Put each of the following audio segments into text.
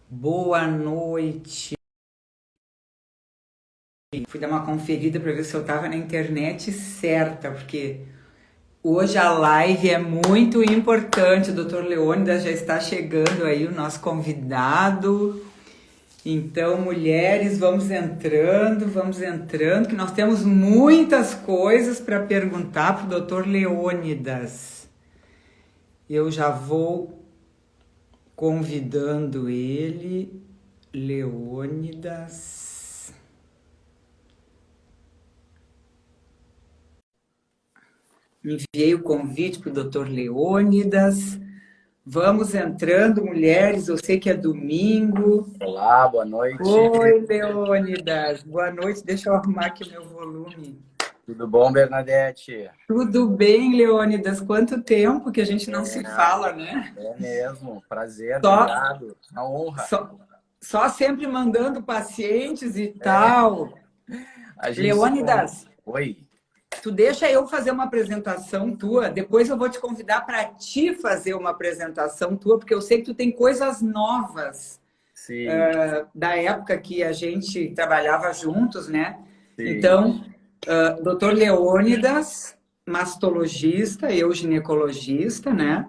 Boa noite. Fui dar uma conferida para ver se eu estava na internet certa, porque hoje a live é muito importante. O Dr. Leônidas já está chegando aí, o nosso convidado. Então, mulheres, vamos entrando, que nós temos muitas coisas para perguntar para o Dr. Leônidas. Eu já vou convidando ele, Leônidas. Enviei o convite para o Dr. Leônidas. Vamos entrando, mulheres. Eu sei que é domingo. Olá, boa noite. Oi, Leônidas. Boa noite. Deixa eu arrumar aqui o meu volume. Tudo bom, Bernadette? Tudo bem, Leônidas? Quanto tempo que a gente não se É, fala, né? é mesmo. Prazer, Só, obrigado. Uma honra. só, só sempre mandando pacientes e É, tal. a gente se... Leônidas, Oi. tu deixa eu fazer uma apresentação tua, depois eu vou te convidar para ti fazer uma apresentação tua, porque eu sei que tu tem coisas novas Sim, da época que a gente trabalhava juntos, né? sim. Então, Dr. Leônidas, mastologista, eu ginecologista, né?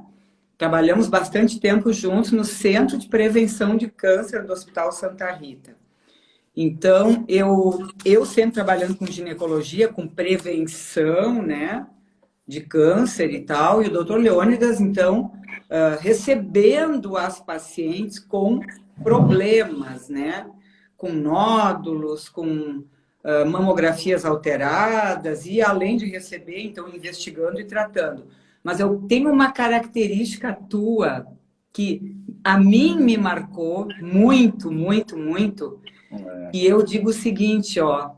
Trabalhamos bastante tempo juntos no Centro de Prevenção de Câncer do Hospital Santa Rita. Então, eu sempre trabalhando com ginecologia, com prevenção, né, de câncer e tal, e o doutor Leônidas, então, recebendo as pacientes com problemas, né, com nódulos, com mamografias alteradas, e além de receber, então, investigando e tratando. Mas eu tenho uma característica tua que a mim me marcou muito, muito, muito, É, e eu digo o seguinte, ó,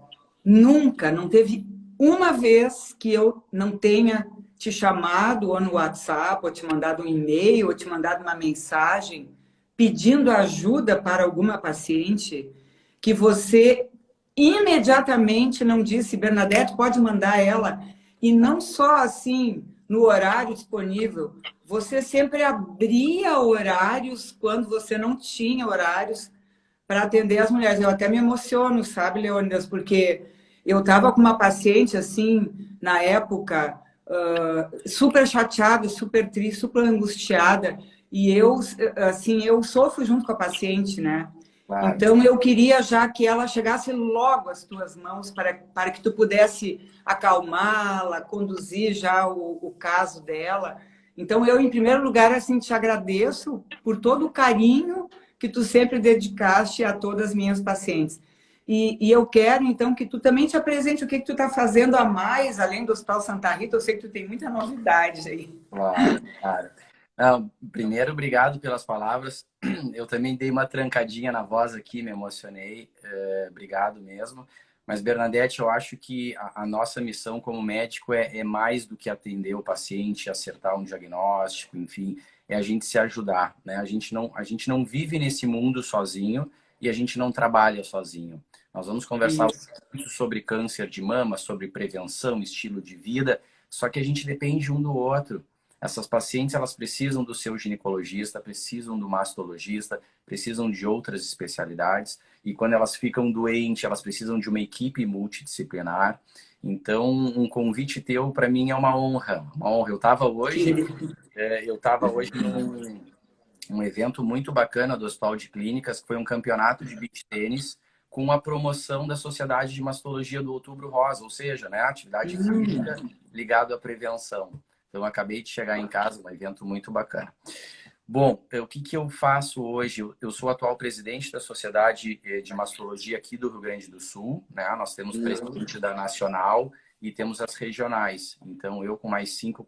nunca, não teve uma vez que eu não tenha te chamado ou no WhatsApp, ou te mandado um e-mail, ou te mandado uma mensagem pedindo ajuda para alguma paciente, que você imediatamente não disse, Bernadette, pode mandar ela. E não só assim, no horário disponível, você sempre abria horários quando você não tinha horários para atender as mulheres. Eu até me emociono, sabe, Leônidas, porque eu estava com uma paciente, assim, na época, super chateada, super triste, super angustiada, e eu, assim, eu sofro junto com a paciente, né? claro. Então, eu queria já que ela chegasse logo às tuas mãos para que tu pudesse acalmá-la, conduzir já o caso dela. Então, eu, em primeiro lugar, assim, te agradeço por todo o carinho que tu sempre dedicaste a todas as minhas pacientes. E eu quero, então, que tu também te apresente o que tu está fazendo a mais, além do Hospital Santa Rita. Eu sei que tu tem muita novidade aí. Claro, claro. Não, primeiro, obrigado pelas palavras. Eu também dei uma trancadinha na voz aqui, me emocionei. Obrigado mesmo. Mas, Bernadette, eu acho que a nossa missão como médico é mais do que atender o paciente, acertar um diagnóstico, enfim, é a gente se ajudar, né? A gente não vive nesse mundo sozinho e a gente não trabalha sozinho. Nós vamos conversar Isso. muito sobre câncer de mama, sobre prevenção, estilo de vida, só que a gente depende um do outro. Essas pacientes, elas precisam do seu ginecologista, precisam do mastologista, precisam de outras especialidades. E quando elas ficam doentes, elas precisam de uma equipe multidisciplinar. Então, um convite teu, para mim, é uma honra. Uma honra. Eu estava hoje num um evento muito bacana do Hospital de Clínicas, que foi um campeonato de beach tênis com a promoção da Sociedade de Mastologia do Outubro Rosa, ou seja, né, atividade física ligado à prevenção. Então, acabei de chegar em casa, um evento muito bacana. Bom, o que que eu faço hoje? Eu sou atual presidente da Sociedade de Mastologia aqui do Rio Grande do Sul, né? Nós temos presidente da Nacional e temos as regionais. Então, eu com mais 5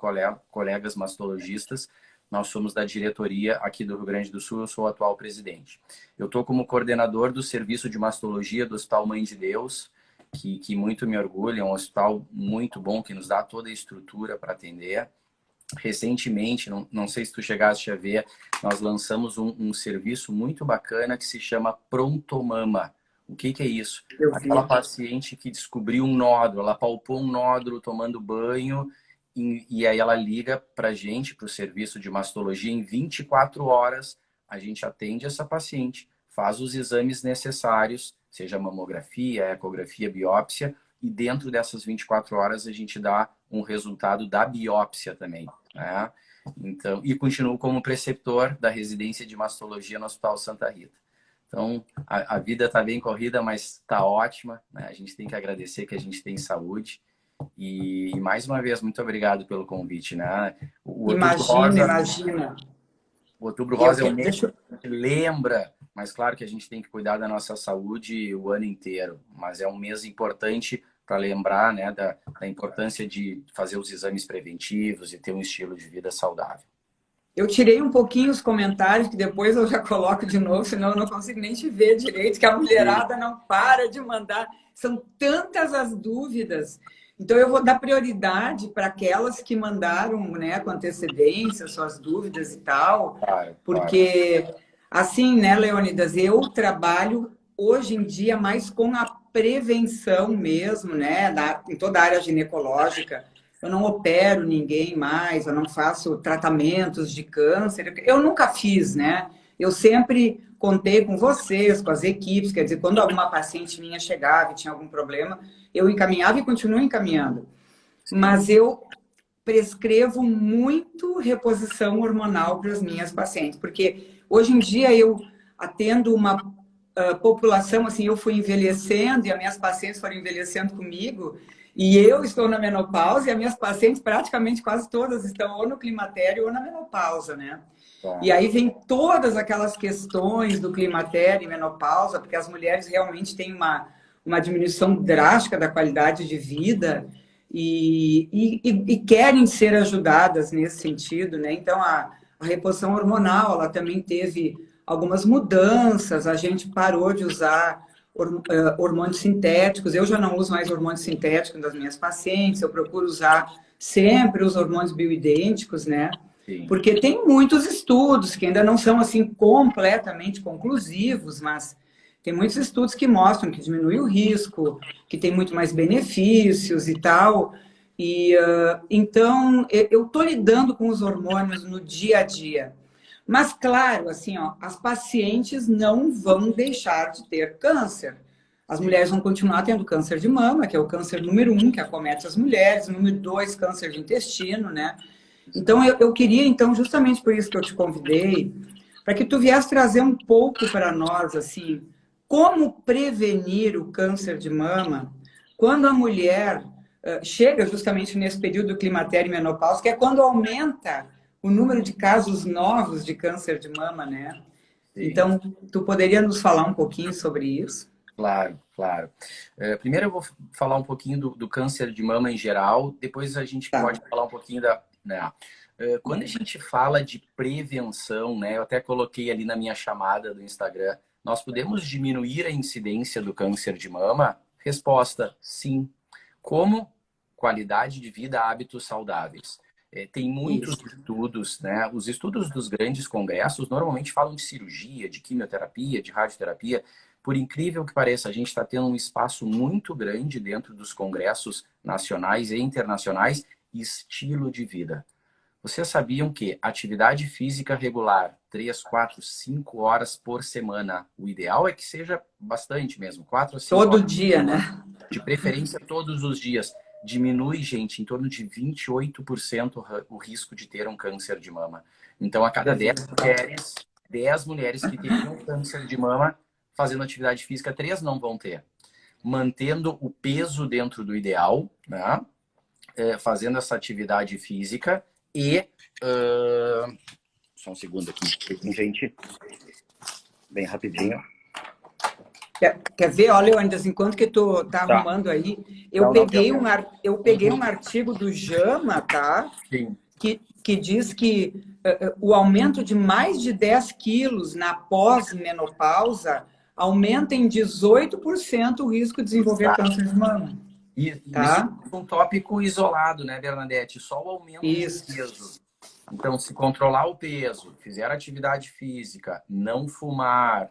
colegas mastologistas, nós somos da diretoria aqui do Rio Grande do Sul, eu sou o atual presidente. Eu estou como coordenador do Serviço de Mastologia do Hospital Mãe de Deus, que muito me orgulha, é um hospital muito bom, que nos dá toda a estrutura para atender. Recentemente, não sei se tu chegaste a ver, nós lançamos um serviço muito bacana que se chama Prontomama. O que que é isso? Eu Aquela vi. paciente que descobriu um nódulo, ela palpou um nódulo tomando banho e aí ela liga para a gente, para o serviço de mastologia, em 24 horas a gente atende essa paciente, faz os exames necessários, seja mamografia, ecografia, biópsia, e dentro dessas 24 horas a gente dá um resultado da biópsia também, né? Então, e continuo como preceptor da residência de mastologia no Hospital Santa Rita. Então, a vida está bem corrida, mas está ótima, né? A gente tem que agradecer que a gente tem saúde. E mais uma vez, muito obrigado pelo convite, né? O Outubro Imagina, Rosa, imagina. o Outubro E eu Rosa é um que... mês Deixa... que lembra, mas claro que a gente tem que cuidar da nossa saúde o ano inteiro. Mas é um mês importante para lembrar, né, da importância de fazer os exames preventivos e ter um estilo de vida saudável. Eu tirei um pouquinho os comentários, que depois eu já coloco de novo, senão eu não consigo nem te ver direito, que a mulherada não para de mandar. São tantas as dúvidas. Então, eu vou dar prioridade para aquelas que mandaram, né, com antecedência, suas dúvidas e tal, Claro, porque, assim, né, Leônidas, eu trabalho hoje em dia mais com a prevenção mesmo, né, em toda a área ginecológica. Eu não opero ninguém mais, eu não faço tratamentos de câncer. Eu nunca fiz, né? Eu sempre contei com vocês, com as equipes, quer dizer, quando alguma paciente minha chegava e tinha algum problema, eu encaminhava e continuo encaminhando. sim. Mas eu prescrevo muito reposição hormonal para as minhas pacientes, porque hoje em dia eu atendo uma população, assim, eu fui envelhecendo e as minhas pacientes foram envelhecendo comigo, e eu estou na menopausa e as minhas pacientes praticamente quase todas estão ou no climatério ou na menopausa, né? E aí vem todas aquelas questões do climatério e menopausa, porque as mulheres realmente têm uma diminuição drástica da qualidade de vida e querem ser ajudadas nesse sentido, né? Então, a reposição hormonal, ela também teve algumas mudanças, a gente parou de usar hormônios sintéticos, eu já não uso mais hormônios sintéticos das minhas pacientes, eu procuro usar sempre os hormônios bioidênticos, né? Sim. Porque tem muitos estudos que ainda não são assim completamente conclusivos, mas tem muitos estudos que mostram que diminui o risco, que tem muito mais benefícios e tal. E então eu estou lidando com os hormônios no dia a dia. Mas claro, assim, ó, as pacientes não vão deixar de ter câncer. As mulheres vão continuar tendo câncer de mama, que é o câncer número 1 que acomete as mulheres, número 2, câncer de intestino, né? Então, eu queria, então, justamente por isso que eu te convidei, para que tu viesse trazer um pouco para nós, assim, como prevenir o câncer de mama quando a mulher chega justamente nesse período do climatério e menopausa, que é quando aumenta o número de casos novos de câncer de mama, né? Sim. Então, tu poderia nos falar um pouquinho sobre isso? Claro, claro. Primeiro eu vou falar um pouquinho do câncer de mama em geral, depois a gente Tá. pode falar um pouquinho da... Né? Quando a gente fala de prevenção, né, eu até coloquei ali na minha chamada do Instagram, nós podemos diminuir a incidência do câncer de mama? Resposta, sim. Como? Qualidade de vida, hábitos saudáveis. Tem muitos estudos, né? Os estudos dos grandes congressos normalmente falam de cirurgia, de quimioterapia, de radioterapia. Por incrível que pareça, a gente está tendo um espaço muito grande dentro dos congressos nacionais e internacionais, estilo de vida. Vocês sabiam que atividade física regular, 3, 4, 5 horas por semana, o ideal é que seja bastante mesmo, 4 a 5 Todo horas por dia, né? semana, de preferência todos os dias, diminui, gente, em torno de 28% o risco de ter um câncer de mama. Então, a cada 10 mulheres que teriam câncer de mama, fazendo atividade física, 3 não vão ter. Mantendo o peso dentro do ideal, né? Fazendo essa atividade física e... só um segundo aqui, tem gente bem rapidinho. Quer ver? Olha, Leônidas, enquanto que tu tá arrumando aí, eu peguei um artigo do JAMA, tá? Sim. Que diz que o aumento de mais de 10 quilos na pós-menopausa aumenta em 18% o risco de desenvolver câncer de mama. E Tá? isso é um tópico isolado, né, Bernadette? Só o aumento do peso. Então, se controlar o peso, fizer atividade física, não fumar,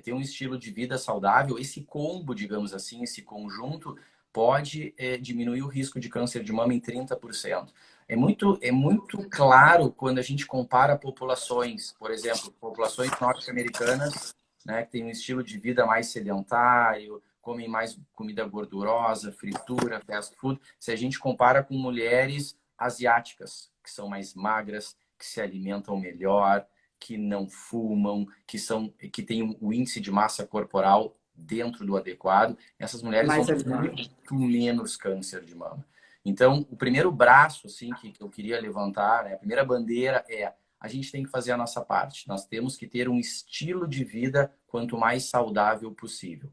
ter um estilo de vida saudável, esse combo, digamos assim, esse conjunto, pode diminuir o risco de câncer de mama em 30%. É muito claro quando a gente compara populações, por exemplo, populações norte-americanas né, que têm um estilo de vida mais sedentário, comem mais comida gordurosa, fritura, fast food, se a gente compara com mulheres asiáticas, que são mais magras, que se alimentam melhor, que não fumam, que têm o índice de massa corporal dentro do adequado, essas mulheres vão Mais ter adiante. muito menos câncer de mama. Então, o primeiro braço assim, que eu queria levantar, né, a primeira bandeira é: a gente tem que fazer a nossa parte. Nós temos que ter um estilo de vida quanto mais saudável possível.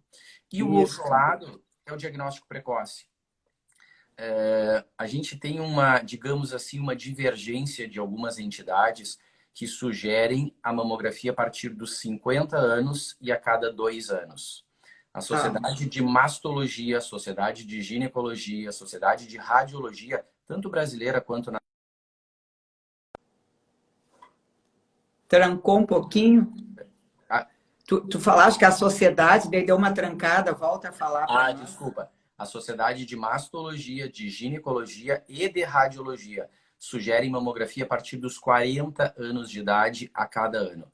E o Isso. outro lado é o diagnóstico precoce. A gente tem uma, digamos assim, uma divergência de algumas entidades que sugerem a mamografia a partir dos 50 anos e a cada 2 anos. A Tá. Sociedade de Mastologia, a Sociedade de Ginecologia, a Sociedade de Radiologia, tanto brasileira quanto na... Trancou um pouquinho. Ah, Tu falaste que a sociedade, daí deu uma trancada, volta a falar para nós. desculpa. A Sociedade de Mastologia, de Ginecologia e de Radiologia sugerem mamografia a partir dos 40 anos de idade a cada ano.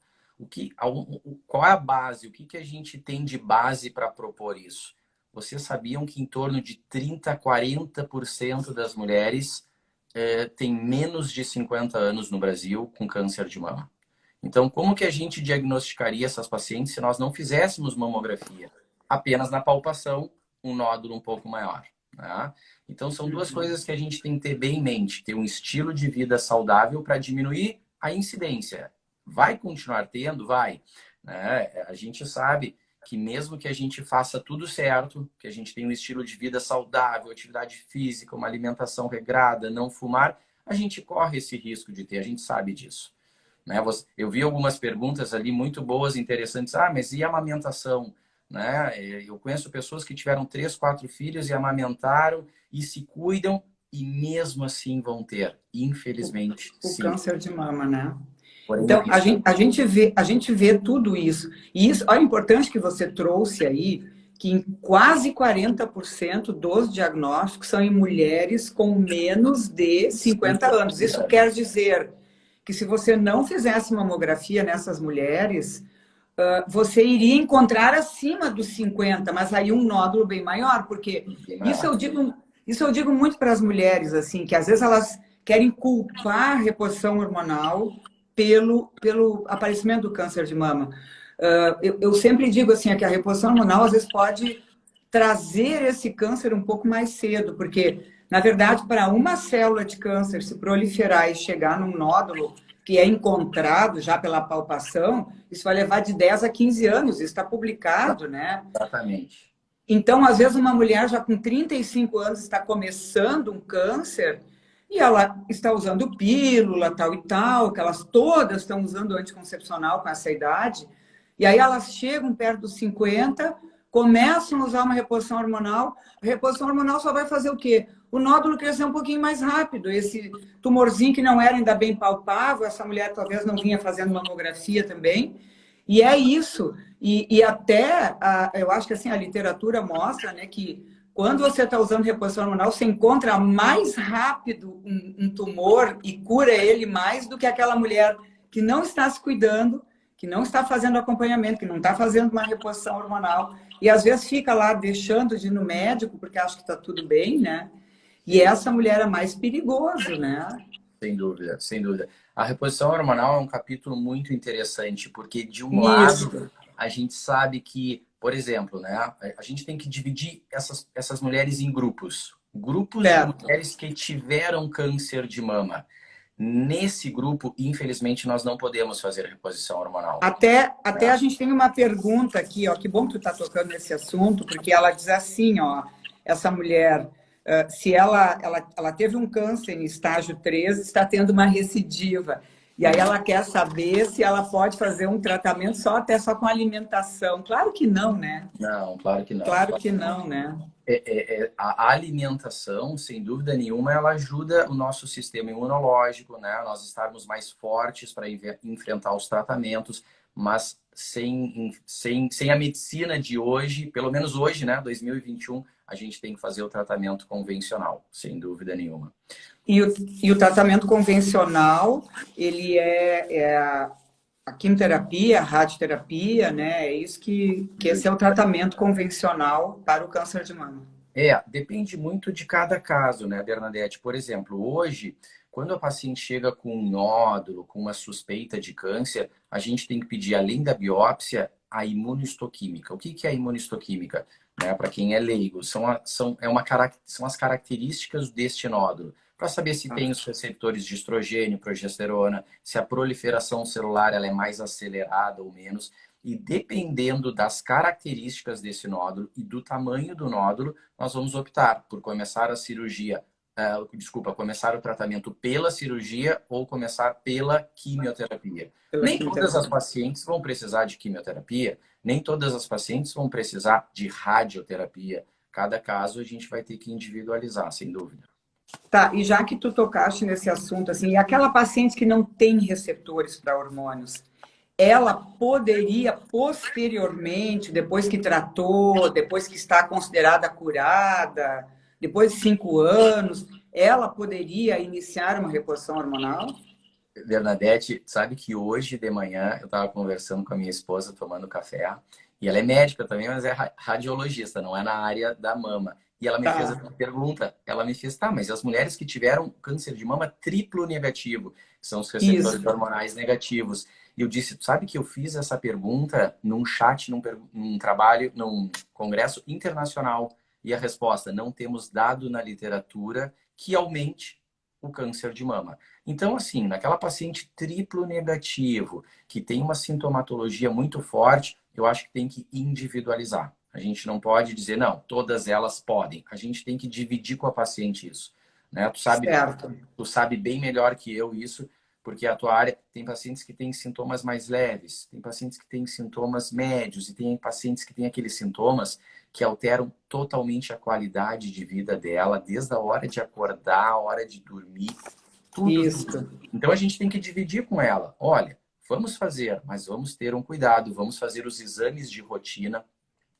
Qual é a base? O que a gente tem de base para propor isso? Vocês sabiam que em torno de 30 a 40% das mulheres têm menos de 50 anos no Brasil com câncer de mama? Então, como que a gente diagnosticaria essas pacientes se nós não fizéssemos mamografia? Apenas na palpação, um nódulo um pouco maior. Né? Então, são duas coisas que a gente tem que ter bem em mente. Ter um estilo de vida saudável para diminuir a incidência. Vai continuar tendo? Vai. Né? A gente sabe que mesmo que a gente faça tudo certo, que a gente tenha um estilo de vida saudável, atividade física, uma alimentação regrada, não fumar, a gente corre esse risco de ter, a gente sabe disso. Né? Eu vi algumas perguntas ali muito boas, interessantes. Mas e a amamentação? Né? Eu conheço pessoas que tiveram 3, 4 filhos e amamentaram e se cuidam e mesmo assim vão ter, infelizmente, O sim. câncer de mama, né? Porém, Então, a gente vê tudo isso. E isso, olha, importante que você trouxe aí, que em quase 40% dos diagnósticos são em mulheres com menos de 50 anos. Isso quer dizer que se você não fizesse mamografia nessas mulheres, você iria encontrar acima dos 50, mas aí um nódulo bem maior, porque isso eu digo muito para as mulheres, assim, que às vezes elas querem culpar a reposição hormonal pelo aparecimento do câncer de mama. Eu sempre digo assim, que a reposição hormonal às vezes pode trazer esse câncer um pouco mais cedo, porque, na verdade, para uma célula de câncer se proliferar e chegar num nódulo que é encontrado já pela palpação, isso vai levar de 10 a 15 anos, isso está publicado, né? Exatamente. Então, às vezes, uma mulher já com 35 anos está começando um câncer e ela está usando pílula, tal e tal, que elas todas estão usando anticoncepcional com essa idade, e aí elas chegam perto dos 50, começam a usar uma reposição hormonal, a reposição hormonal só vai fazer o quê? O nódulo crescer um pouquinho mais rápido, esse tumorzinho que não era ainda bem palpável, essa mulher talvez não vinha fazendo mamografia também, e é isso. E até, eu acho que assim, a literatura mostra, né, que quando você está usando reposição hormonal, você encontra mais rápido um tumor e cura ele mais do que aquela mulher que não está se cuidando, que não está fazendo acompanhamento, que não está fazendo uma reposição hormonal, e às vezes fica lá deixando de ir no médico porque acha que está tudo bem, né? E essa mulher é mais perigoso, né? Sem dúvida, sem dúvida. A reposição hormonal é um capítulo muito interessante, porque de um Isso. lado a gente sabe que, por exemplo, né, a gente tem que dividir essas mulheres em grupos. Grupos de Certo. mulheres que tiveram câncer de mama. Nesse grupo, infelizmente, nós não podemos fazer reposição hormonal. Até a gente tem uma pergunta aqui, ó, que bom que tu está tocando nesse assunto, porque ela diz assim, ó, essa mulher, se ela teve um câncer em estágio 3, está tendo uma recidiva. E aí ela quer saber se ela pode fazer um tratamento só com alimentação. Claro que não, né? Não, claro que não. Claro que não, né? A alimentação, sem dúvida nenhuma, ela ajuda o nosso sistema imunológico, né? Nós estarmos mais fortes para enfrentar os tratamentos, mas sem a medicina de hoje, pelo menos hoje, né, 2021, a gente tem que fazer o tratamento convencional, sem dúvida nenhuma. E o tratamento convencional, ele é a quimioterapia, a radioterapia, né? É isso que esse é o tratamento convencional para o câncer de mama. Depende muito de cada caso, né, Bernadette? Por exemplo, hoje, quando a paciente chega com um nódulo, com uma suspeita de câncer, a gente tem que pedir, além da biópsia, a imunohistoquímica. O que que é a imunohistoquímica? Né, para quem é leigo, são as características deste nódulo, para saber se tem os receptores de estrogênio, progesterona, se a proliferação celular ela é mais acelerada ou menos. E dependendo das características desse nódulo e do tamanho do nódulo, nós vamos optar por começar a cirurgia, começar o tratamento pela cirurgia ou começar pela quimioterapia. Nem todas as pacientes vão precisar de quimioterapia, nem todas as pacientes vão precisar de radioterapia. Cada caso a gente vai ter que individualizar, sem dúvida. Tá, e já que tu tocaste nesse assunto, assim, e aquela paciente que não tem receptores para hormônios, ela poderia posteriormente, depois que tratou, depois que está considerada curada, depois de 5 anos, ela poderia iniciar uma reposição hormonal? Bernadette, sabe que hoje de manhã eu estava conversando com a minha esposa, tomando café, e ela é médica também, mas é radiologista, não é na área da mama. E ela me fez Tá. essa pergunta, ela me fez, tá, mas as mulheres que tiveram câncer de mama triplo negativo, que são os receptores Isso. hormonais negativos. E eu disse, tu sabe que eu fiz essa pergunta num chat, num trabalho, num congresso internacional, e a resposta, não temos dado na literatura que aumente o câncer de mama. Então, assim, naquela paciente triplo negativo, que tem uma sintomatologia muito forte, eu acho que tem que individualizar. A gente não pode dizer, não, todas elas podem. A gente tem que dividir com a paciente isso. Né? Certo. Tu sabe bem melhor que eu isso, porque a tua área tem pacientes que têm sintomas mais leves, tem pacientes que têm sintomas médios e tem pacientes que têm aqueles sintomas que alteram totalmente a qualidade de vida dela, desde a hora de acordar, a hora de dormir, tudo. Isso. Então a gente tem que dividir com ela. Olha, vamos fazer, mas vamos ter um cuidado, vamos fazer os exames de rotina.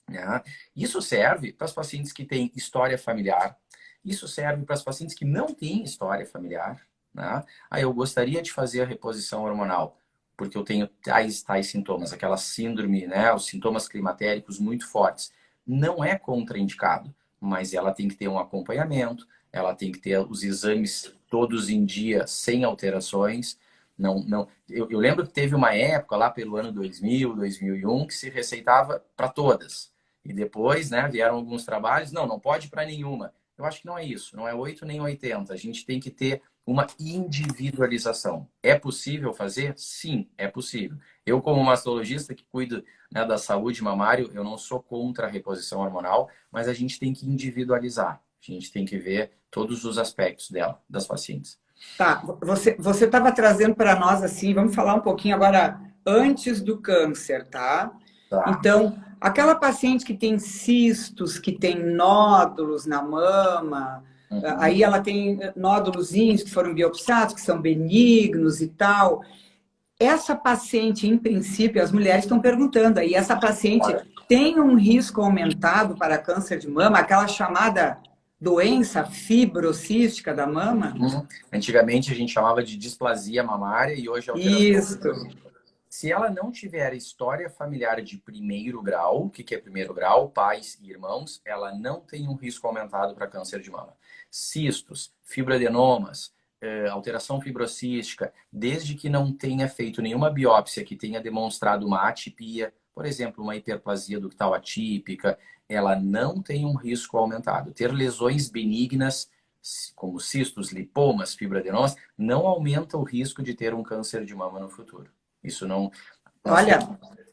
Né? Isso serve para as pacientes que têm história familiar, isso serve para as pacientes que não têm história familiar. Né? Aí eu gostaria de fazer a reposição hormonal, porque eu tenho tais sintomas, aquela síndrome, né? Os sintomas climatéricos muito fortes. Não é contraindicado, mas ela tem que ter um acompanhamento, ela tem que ter os exames todos em dia, sem alterações. Eu lembro que teve uma época lá pelo ano 2000, 2001, que se receitava para todas. E depois, né, vieram alguns trabalhos, não pode para nenhuma. Eu acho que não é isso, não é 8 nem 80. A gente tem que ter uma individualização. É possível fazer? Sim, é possível. Eu, como mastologista que cuido, né, da saúde mamária, eu não sou contra a reposição hormonal, mas a gente tem que individualizar. A gente tem que ver todos os aspectos dela, das pacientes. Tá, você estava trazendo para nós assim, vamos falar um pouquinho agora antes do câncer, tá? Tá. Então, aquela paciente que tem cistos, que tem nódulos na mama, aí ela tem nódulozinhos que foram biopsiados, que são benignos e tal. Essa paciente, em princípio, as mulheres estão perguntando aí, essa paciente tem um risco aumentado para câncer de mama, aquela chamada doença fibrocística da mama? Antigamente a gente chamava de displasia mamária e hoje é Isso. Se ela não tiver história familiar de primeiro grau, o que é primeiro grau? Pais e irmãos, ela não tem um risco aumentado para câncer de mama. Cistos, fibroadenomas, alteração fibrocística, desde que não tenha feito nenhuma biópsia que tenha demonstrado uma atipia, por exemplo, uma hiperplasia ductal atípica, ela não tem um risco aumentado. Ter lesões benignas, como cistos, lipomas, fibroadenomas, não aumenta o risco de ter um câncer de mama no futuro. Isso não... Olha,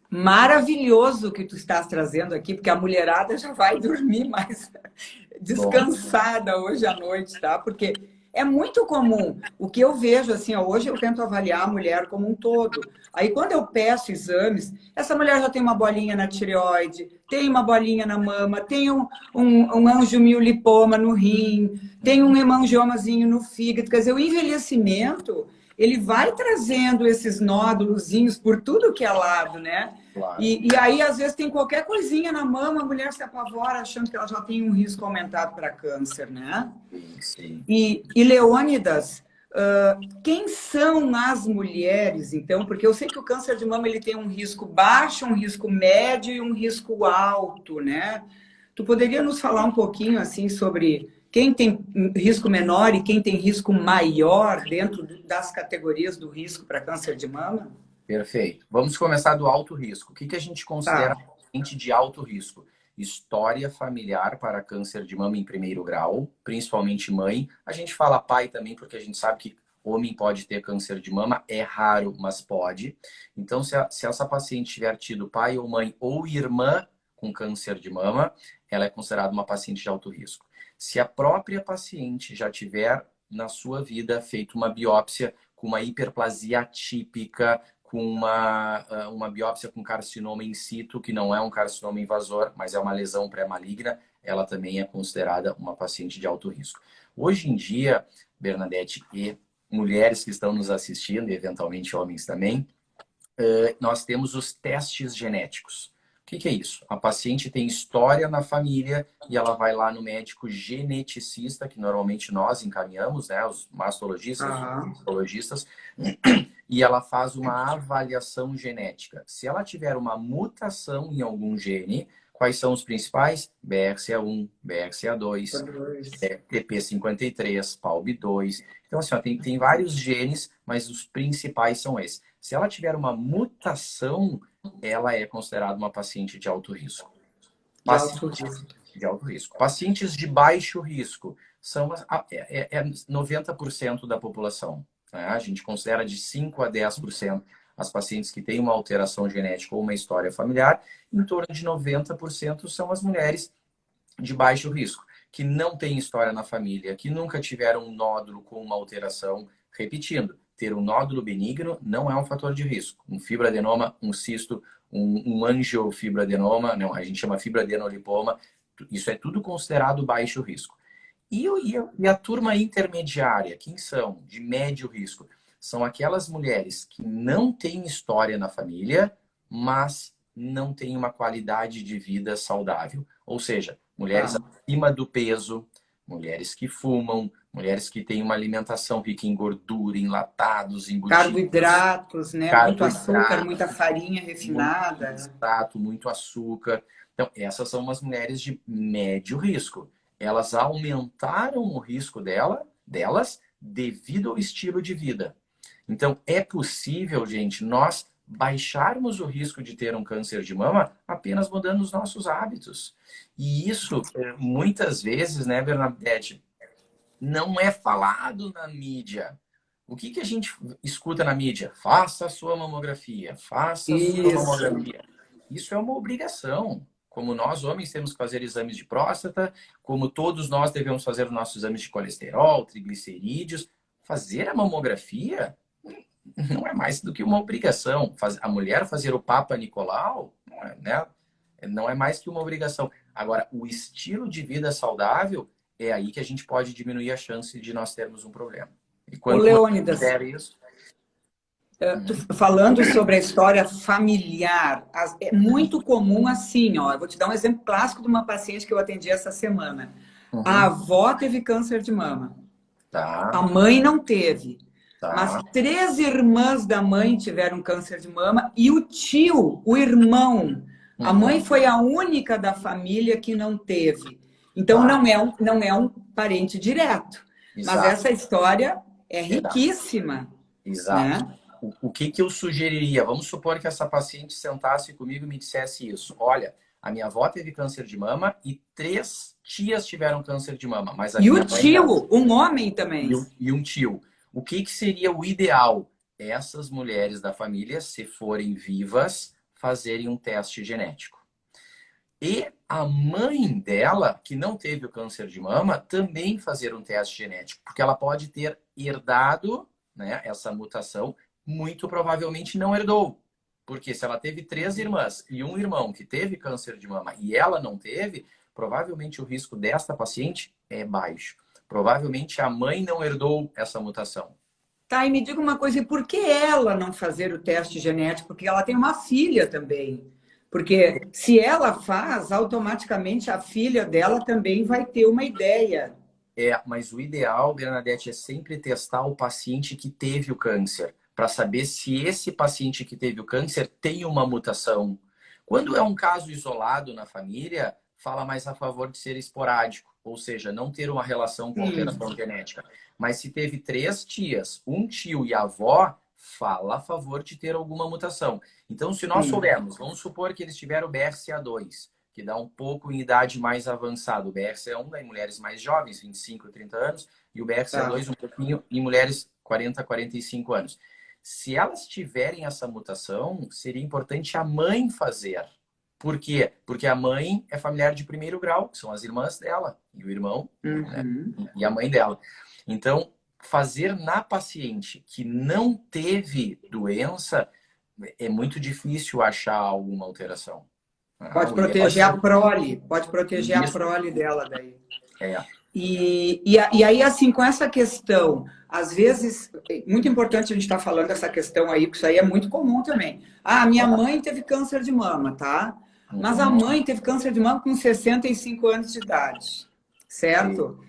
maravilhoso o que tu estás trazendo aqui, porque a mulherada já vai dormir mais descansada hoje à noite, tá? Porque é muito comum. O que eu vejo, assim, ó, hoje eu tento avaliar a mulher como um todo. Aí, quando eu peço exames, essa mulher já tem uma bolinha na tireoide, tem uma bolinha na mama, tem um angiomiolipoma no rim, tem um hemangiomazinho no fígado. Quer dizer, o envelhecimento, ele vai trazendo esses nódulozinhos por tudo que é lado, né? Claro. E aí, às vezes, tem qualquer coisinha na mama, a mulher se apavora achando que ela já tem um risco aumentado para câncer, né? Sim. E Leônidas, Quem são as mulheres, então? Porque eu sei que o câncer de mama ele tem um risco baixo, um risco médio e um risco alto, né? Tu poderia nos falar um pouquinho assim sobre quem tem risco menor e quem tem risco maior dentro das categorias do risco para câncer de mama? Perfeito. Vamos começar do alto risco. O que a gente considera Tá. paciente de alto risco? História familiar para câncer de mama em primeiro grau, principalmente mãe. A gente fala pai também, porque a gente sabe que homem pode ter câncer de mama, é raro, mas pode. Então, se essa paciente tiver tido pai ou mãe ou irmã com câncer de mama, ela é considerada uma paciente de alto risco. Se a própria paciente já tiver na sua vida feito uma biópsia com uma hiperplasia atípica, com uma biópsia com carcinoma in situ, que não é um carcinoma invasor, mas é uma lesão pré-maligna, ela também é considerada uma paciente de alto risco. Hoje em dia, Bernadette e mulheres que estão nos assistindo, e eventualmente homens também, nós temos os testes genéticos. O que é isso? A paciente tem história na família e ela vai lá no médico geneticista, que normalmente nós encaminhamos, né? Os mastologistas, os histologistas, e ela faz uma avaliação genética. Se ela tiver uma mutação em algum gene, quais são os principais? BRCA1, BRCA2, TP53, PALB2. Então, assim, ó, tem vários genes, mas os principais são esses. Se ela tiver uma mutação, ela é considerada uma paciente de alto risco. De alto risco. Pacientes de baixo risco são 90% da população. Né? A gente considera de 5 a 10% as pacientes que têm uma alteração genética ou uma história familiar. Em torno de 90% são as mulheres de baixo risco, que não têm história na família, que nunca tiveram um nódulo com uma alteração. Repetindo, ter um nódulo benigno não é um fator de risco. Um fibroadenoma, um cisto, um angiofibroadenoma, não, a gente chama fibroadenolipoma, isso é tudo considerado baixo risco. E a turma intermediária, quem são? De médio risco. São aquelas mulheres que não têm história na família, mas não têm uma qualidade de vida saudável. Ou seja, mulheres acima do peso, mulheres que fumam, mulheres que têm uma alimentação rica em gordura, enlatados, embutidos. Carboidratos, né? Muito açúcar, muita farinha refinada. Exato, muito açúcar. Então, essas são umas mulheres de médio risco. Elas aumentaram o risco delas devido ao estilo de vida. Então, é possível, gente, nós baixarmos o risco de ter um câncer de mama apenas mudando os nossos hábitos. E isso, muitas vezes, né, Bernadette, não é falado na mídia. O que a gente escuta na mídia? Faça a sua mamografia, faça a sua mamografia. Isso é uma obrigação. Como nós, homens, temos que fazer exames de próstata, como todos nós devemos fazer os nossos exames de colesterol, triglicerídeos. Fazer a mamografia não é mais do que uma obrigação. A mulher fazer o Papa Nicolau, né? Não é mais que uma obrigação. Agora, o estilo de vida saudável é aí que a gente pode diminuir a chance de nós termos um problema. E quando Leônidas, isso... falando sobre a história familiar, é muito comum assim, ó. Eu vou te dar um exemplo clássico de uma paciente que eu atendi essa semana. A avó teve câncer de mama. A mãe não teve. Mas 3 irmãs da mãe tiveram câncer de mama e o tio, o irmão, a mãe foi a única da família que não teve. Então não é um parente direto. Exato. Mas essa história é riquíssima. Exato. Né? O que eu sugeriria? Vamos supor que essa paciente sentasse comigo e me dissesse isso. Olha, a minha avó teve câncer de mama e 3 tias tiveram câncer de mama. Mas a e o tio, um homem também. E um tio. O que seria o ideal? Essas mulheres da família, se forem vivas, fazerem um teste genético. E a mãe dela, que não teve o câncer de mama, também fazer um teste genético. Porque ela pode ter herdado, né, essa mutação, muito provavelmente não herdou. Porque se ela teve 3 irmãs e um irmão que teve câncer de mama e ela não teve, provavelmente o risco desta paciente é baixo. Provavelmente a mãe não herdou essa mutação. Tá, e me diga uma coisa, e por que ela não fazer o teste genético? Porque ela tem uma filha também. Porque se ela faz, automaticamente a filha dela também vai ter uma ideia Mas o ideal, Bernadette, é sempre testar o paciente que teve o câncer, para saber se esse paciente que teve o câncer tem uma mutação. Quando é um caso isolado na família, fala mais a favor de ser esporádico, ou seja, não ter uma relação com alteração genética. Mas se teve 3 tias, um tio e a avó, fala a favor de ter alguma mutação. Então, se nós soubermos, vamos supor que eles tiveram o BRCA2, que dá um pouco em idade mais avançada. O BRCA1 é em mulheres mais jovens, 25, 30 anos, e o BRCA2 um pouquinho em mulheres 40, 45 anos. Se elas tiverem essa mutação, seria importante a mãe fazer. Por quê? Porque a mãe é familiar de primeiro grau, que são as irmãs dela, e o irmão, né? E a mãe dela. Então, fazer na paciente que não teve doença, é muito difícil achar alguma alteração. Pode proteger a prole, pode proteger a prole dela daí. E aí, assim, com essa questão, às vezes, muito importante a gente estar falando dessa questão aí, porque isso aí é muito comum também. Ah, minha mãe teve câncer de mama, tá? Mas a mãe teve câncer de mama com 65 anos de idade, certo?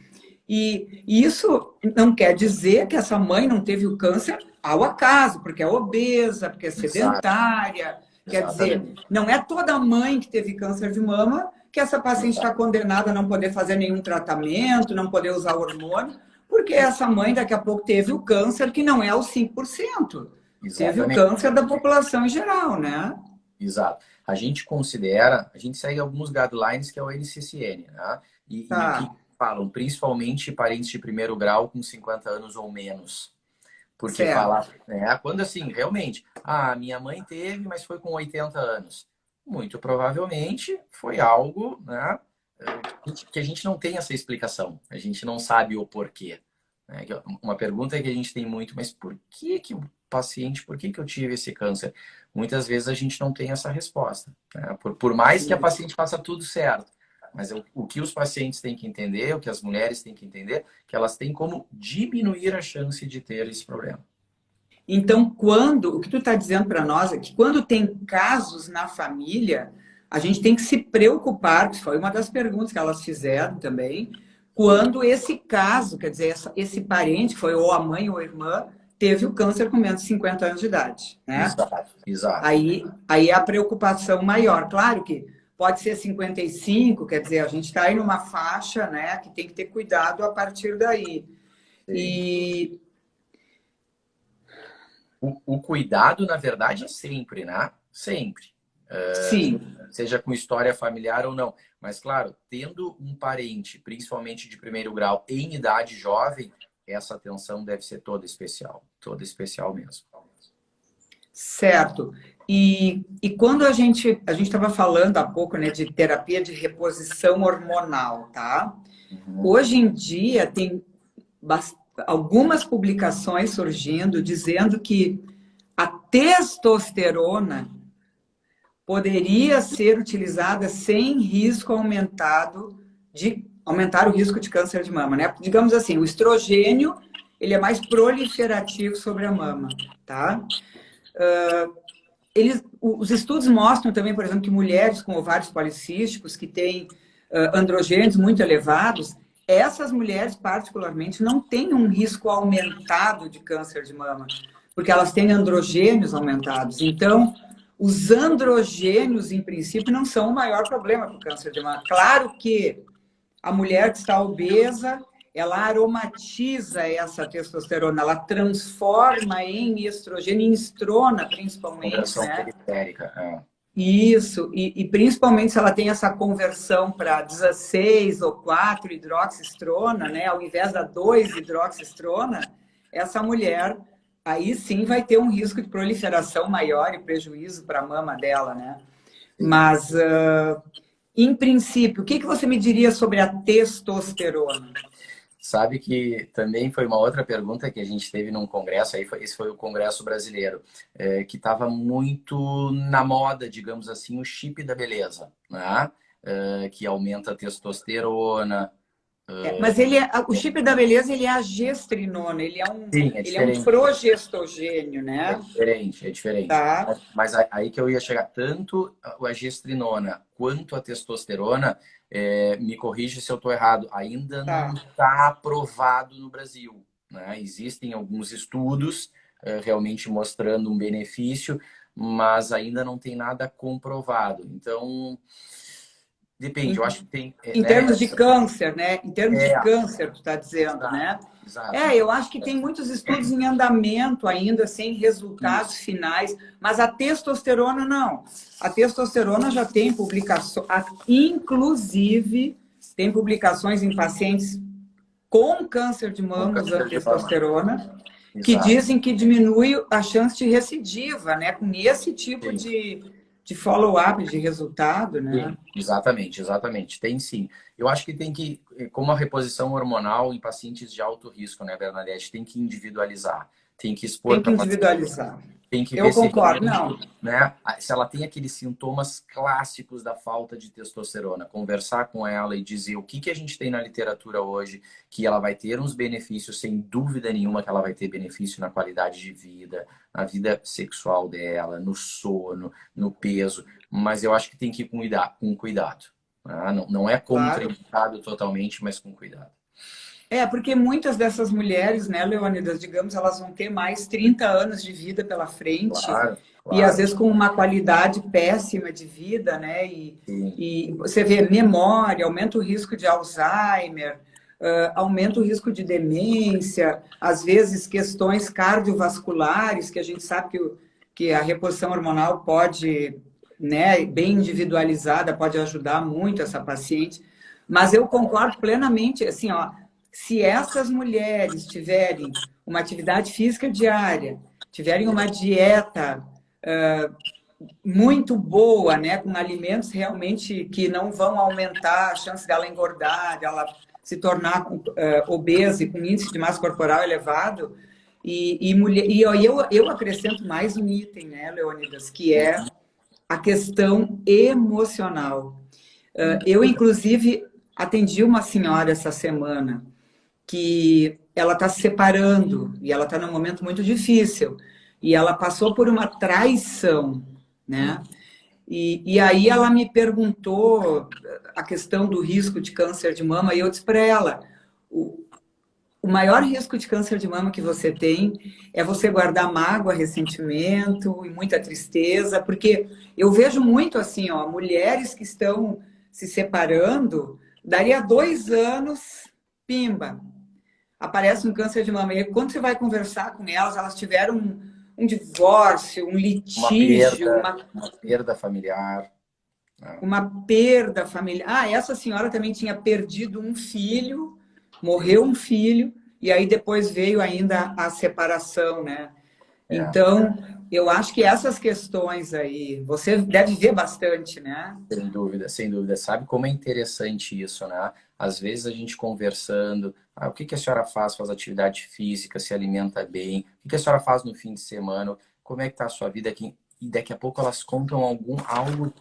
E isso não quer dizer que essa mãe não teve o câncer ao acaso, porque é obesa, porque é sedentária. Quer dizer, não é toda mãe que teve câncer de mama que essa paciente está condenada a não poder fazer nenhum tratamento, não poder usar hormônio, porque essa mãe daqui a pouco teve o câncer que não é os 5%. Teve o câncer da população em geral, né? Exato. A gente considera, a gente segue alguns guidelines que é o NCCN, né? E que falam principalmente parentes de primeiro grau com 50 anos ou menos. Porque fala, quando assim, realmente, minha mãe teve, mas foi com 80 anos. Muito provavelmente foi algo, né, que a gente não tem essa explicação. A gente não sabe o porquê. Né? Uma pergunta que a gente tem muito, mas por que o paciente, por que eu tive esse câncer? Muitas vezes a gente não tem essa resposta. Né? Por mais que a paciente faça tudo certo. Mas o que os pacientes têm que entender, o que as mulheres têm que entender, que elas têm como diminuir a chance de ter esse problema. Então, o que tu está dizendo para nós é que quando tem casos na família, a gente tem que se preocupar, que foi uma das perguntas que elas fizeram também, quando esse caso, quer dizer, esse parente, que foi ou a mãe ou a irmã, teve o câncer com menos de 50 anos de idade. Né? Exato. Aí é a preocupação maior. Claro que pode ser 55, quer dizer, a gente está aí numa faixa, né, que tem que ter cuidado a partir daí. Sim. O cuidado, na verdade, é sempre, né? Sempre. Sim. Seja com história familiar ou não. Mas, claro, tendo um parente, principalmente de primeiro grau, em idade jovem, essa atenção deve ser toda especial mesmo. Certo. E quando a gente estava falando há pouco, né, de terapia de reposição hormonal, tá? Hoje em dia tem algumas publicações surgindo dizendo que a testosterona poderia ser utilizada sem risco aumentado de aumentar o risco de câncer de mama, né? Digamos assim, o estrogênio, ele é mais proliferativo sobre a mama, tá? Os estudos mostram também, por exemplo, que mulheres com ovários policísticos, que têm androgênios muito elevados, essas mulheres, particularmente, não têm um risco aumentado de câncer de mama, porque elas têm androgênios aumentados. Então, os androgênios, em princípio, não são o maior problema para o câncer de mama. Claro que a mulher que está obesa, ela aromatiza essa testosterona, ela transforma em estrogênio, em estrona, principalmente, né? Periférica, Isso, e principalmente se ela tem essa conversão para 16 ou 4 hidroxistrona, né? Ao invés da 2 hidroxistrona, essa mulher aí sim vai ter um risco de proliferação maior e prejuízo para a mama dela, né? Mas, em princípio, o que você me diria sobre a testosterona? Sabe que também foi uma outra pergunta que a gente teve num congresso, esse foi o Congresso Brasileiro, que estava muito na moda, digamos assim, o chip da beleza, né? Que aumenta a testosterona. Mas o chip da beleza, ele é a gestrinona, Sim, é ele é um diferente. progestogênio, É né? diferente, é diferente. Tá? Mas aí que eu ia chegar, tanto a gestrinona quanto a testosterona, me corrige se eu estou errado, ainda não Tá. está aprovado no Brasil, né? Existem alguns estudos realmente mostrando um benefício, mas ainda não tem nada comprovado. Então, depende, eu acho que tem, Em né? termos de câncer, né? Em termos de É, câncer, tu está dizendo, exato, né? exato. Eu acho que tem muitos estudos em andamento ainda, sem resultados Isso, finais, mas a testosterona não. A testosterona já tem publicações, inclusive tem publicações em pacientes com câncer de com mama usando câncer de mama. testosterona, que Exato. dizem que diminui a chance de recidiva, né? Com esse tipo Sim. de follow-up, de resultado, né? Sim, exatamente, exatamente. Tem sim. Eu acho que tem que, como a reposição hormonal em pacientes de alto risco, né, Bernadette, tem que individualizar, tem que expor Tem que para paciente, individualizar. tem que Eu ver se concordo, realmente, não. né, se ela tem aqueles sintomas clássicos da falta de testosterona, conversar com ela e dizer o que a gente tem na literatura hoje, que ela vai ter uns benefícios, sem dúvida nenhuma que ela vai ter benefício na qualidade de vida, na vida sexual dela, no sono, no peso, mas eu acho que tem que ir com cuidado. Né? Não é Claro. contraindicado totalmente, mas com cuidado. Porque muitas dessas mulheres, né, Leônidas, digamos, elas vão ter mais 30 anos de vida pela frente Claro, e às claro. vezes com uma qualidade péssima de vida, né? Sim, E você vê memória, aumenta o risco de Alzheimer, aumenta o risco de demência, às vezes questões cardiovasculares, que a gente sabe que a reposição hormonal pode, né, bem individualizada, pode ajudar muito essa paciente. Mas eu concordo plenamente, assim, ó, se essas mulheres tiverem uma atividade física diária, tiverem uma dieta muito boa, né, com alimentos realmente que não vão aumentar a chance dela engordar, dela se tornar obesa e com índice de massa corporal elevado, e eu acrescento mais um item, né, Leônidas, que é a questão emocional. Eu, inclusive, atendi uma senhora essa semana que ela está se separando e ela está num momento muito difícil. E ela passou por uma traição, né? E aí ela me perguntou a questão do risco de câncer de mama e eu disse para ela, o maior risco de câncer de mama que você tem é você guardar mágoa, ressentimento e muita tristeza, porque eu vejo muito assim, ó, mulheres que estão se separando, daria 2 anos, pimba, aparece um câncer de mama. E quando você vai conversar com elas, elas tiveram um divórcio, um litígio, uma perda familiar. Né? uma perda familiar. Essa senhora também tinha perdido um filho, Sim. morreu um filho, e aí depois veio ainda a separação, né? É. Então, eu acho que essas questões aí, você deve ver bastante, né? Sem dúvida, sem dúvida. Sabe como é interessante isso, né? Às vezes a gente conversando, o que a senhora faz? Faz atividade física, se alimenta bem? O que a senhora faz no fim de semana? Como é que tá a sua vida aqui? E daqui a pouco elas contam algo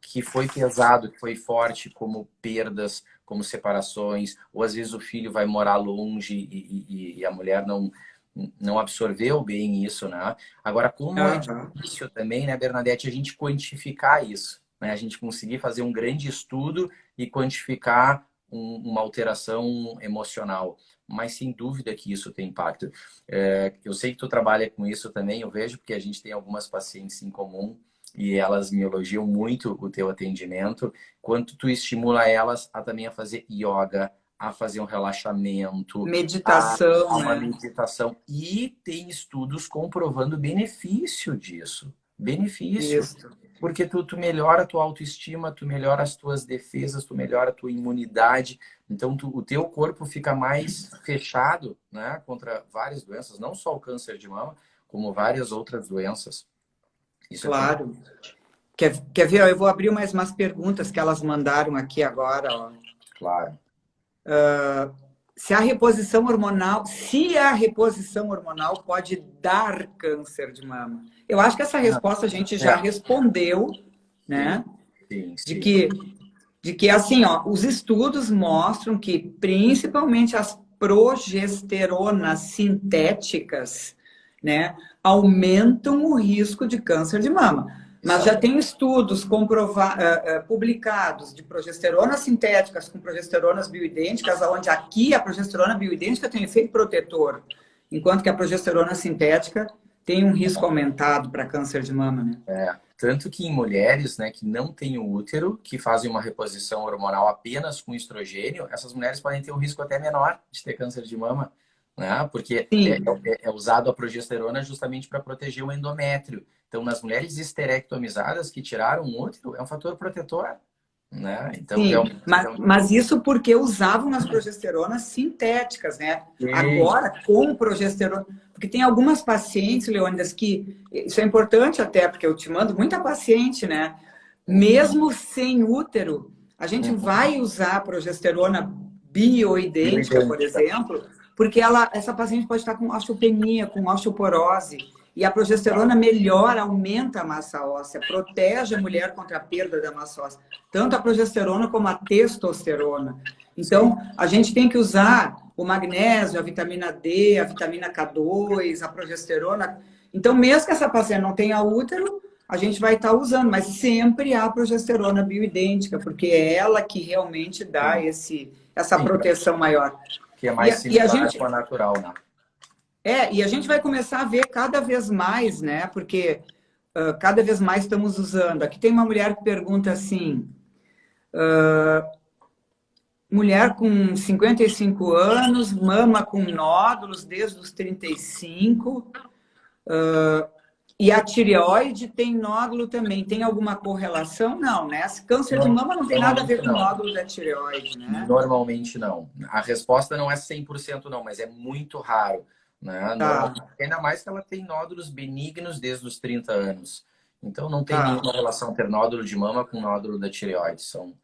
que foi pesado, que foi forte, como perdas, como separações, ou às vezes o filho vai morar longe e a mulher não absorveu bem isso, né? Agora, como é Aham. difícil também, né, Bernadette, a gente quantificar isso, né? A gente conseguir fazer um grande estudo e quantificar uma alteração emocional. Mas sem dúvida que isso tem impacto. Eu sei que tu trabalha com isso também, eu vejo, porque a gente tem algumas pacientes em comum e elas me elogiam muito o teu atendimento, quanto tu estimula elas a também a fazer yoga, a fazer um relaxamento, a Meditação, uma né? meditação. E tem estudos comprovando o benefício disso. Benefício. Isso. Porque tu melhora a tua autoestima, tu melhora as tuas defesas, tu melhora a tua imunidade. Então, o teu corpo fica mais fechado, né, contra várias doenças, não só o câncer de mama, como várias outras doenças. Isso é fantástico. Claro. Quer ver? Eu vou abrir mais umas perguntas que elas mandaram aqui agora, ó. Claro. Se a reposição hormonal pode dar câncer de mama. Eu acho que essa resposta a gente já É, respondeu, sim, né? sim, De sim. que de que, assim, ó, os estudos mostram que, principalmente as progesteronas sintéticas, né, aumentam o risco de câncer de mama. Mas já tem estudos publicados de progesteronas sintéticas com progesteronas bioidênticas, onde aqui a progesterona bioidêntica tem efeito protetor, enquanto que a progesterona sintética tem um risco aumentado para câncer de mama, né? Tanto que em mulheres, né, que não têm o útero, que fazem uma reposição hormonal apenas com estrogênio, essas mulheres podem ter um risco até menor de ter câncer de mama, né? Porque é usado a progesterona justamente para proteger o endométrio. Então, nas mulheres esterectomizadas que tiraram o útero, é um fator protetor, né? Então, sim, mas isso porque usavam as progesteronas sintéticas, né? Agora, com progesterona... Porque tem algumas pacientes, Leônidas, que... Isso é importante até, porque eu te mando muita paciente, né? Mesmo sem útero, a gente vai usar a progesterona bioidêntica, por exemplo, porque essa paciente pode estar com osteopenia, com osteoporose. E a progesterona melhora, aumenta a massa óssea, protege a mulher contra a perda da massa óssea. Tanto a progesterona como a testosterona. Então, a gente tem que usar o magnésio, a vitamina D, a vitamina K2, a progesterona. Então, mesmo que essa paciente não tenha útero, a gente vai estar usando, mas sempre a progesterona bioidêntica, porque é ela que realmente dá essa proteção maior. Que é mais similar com a natural, né? E a gente vai começar a ver cada vez mais, né? Porque cada vez mais estamos usando. Aqui tem uma mulher que pergunta assim... mulher com 55 anos, mama com nódulos desde os 35... e a tireoide tem nódulo também. Tem alguma correlação? Não, né? Câncer de mama não tem nada a ver com nódulo da tireoide, né? Normalmente não. A resposta não é 100% não, mas é muito raro. Né? Ainda mais que ela tem nódulos benignos desde os 30 anos. Então não tem nenhuma relação ter nódulo de mama com nódulo da tireoide. São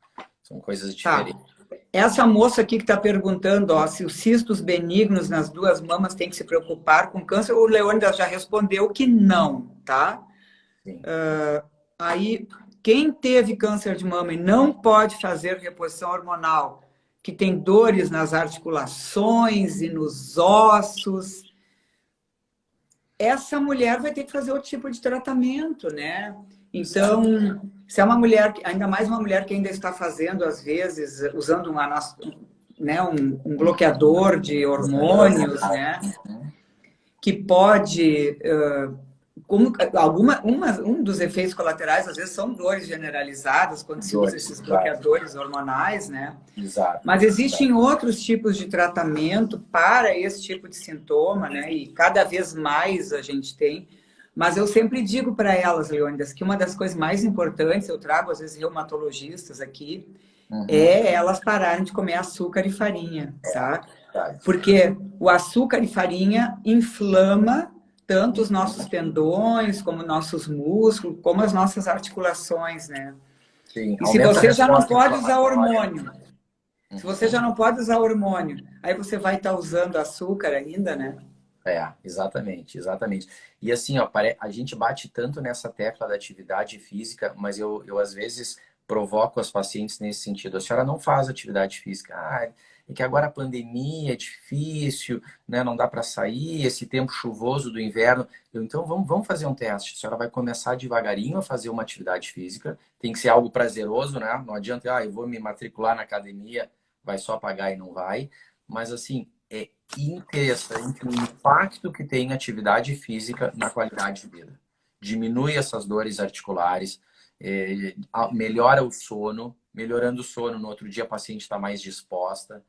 coisas diferentes. Essa moça aqui que está perguntando se os cistos benignos nas duas mamas tem que se preocupar com câncer, o Leônidas já respondeu que não, tá? Aí, quem teve câncer de mama e não pode fazer reposição hormonal, que tem dores nas articulações e nos ossos, essa mulher vai ter que fazer outro tipo de tratamento, né? Então, se é uma mulher, ainda mais uma mulher que ainda está fazendo, às vezes, usando um bloqueador de hormônios, né? Que pode... um dos efeitos colaterais, às vezes, são dores generalizadas quando se usa esses bloqueadores hormonais, né? Exato. Mas existem outros tipos de tratamento para esse tipo de sintoma, né? E cada vez mais a gente tem. Mas eu sempre digo para elas, Leônidas, que uma das coisas mais importantes, eu trago às vezes reumatologistas aqui, é elas pararem de comer açúcar e farinha, tá? Porque o açúcar e farinha inflama tanto os nossos tendões, como nossos músculos, como as nossas articulações, né? Sim, e se você já não pode usar hormônio, aí você vai estar usando açúcar ainda, né? Exatamente. E assim, ó, a gente bate tanto nessa tecla da atividade física, mas eu às vezes provoco as pacientes nesse sentido. A senhora não faz atividade física. É que agora a pandemia é difícil, né? Não dá para sair, esse tempo chuvoso do inverno. Então, vamos fazer um teste. A senhora vai começar devagarinho a fazer uma atividade física. Tem que ser algo prazeroso, né? Não adianta, eu vou me matricular na academia, vai só pagar e não vai. Mas, assim, é interessante o impacto que tem a atividade física na qualidade de vida. Diminui essas dores articulares, melhora o sono. Melhorando o sono, no outro dia a paciente está mais disposta.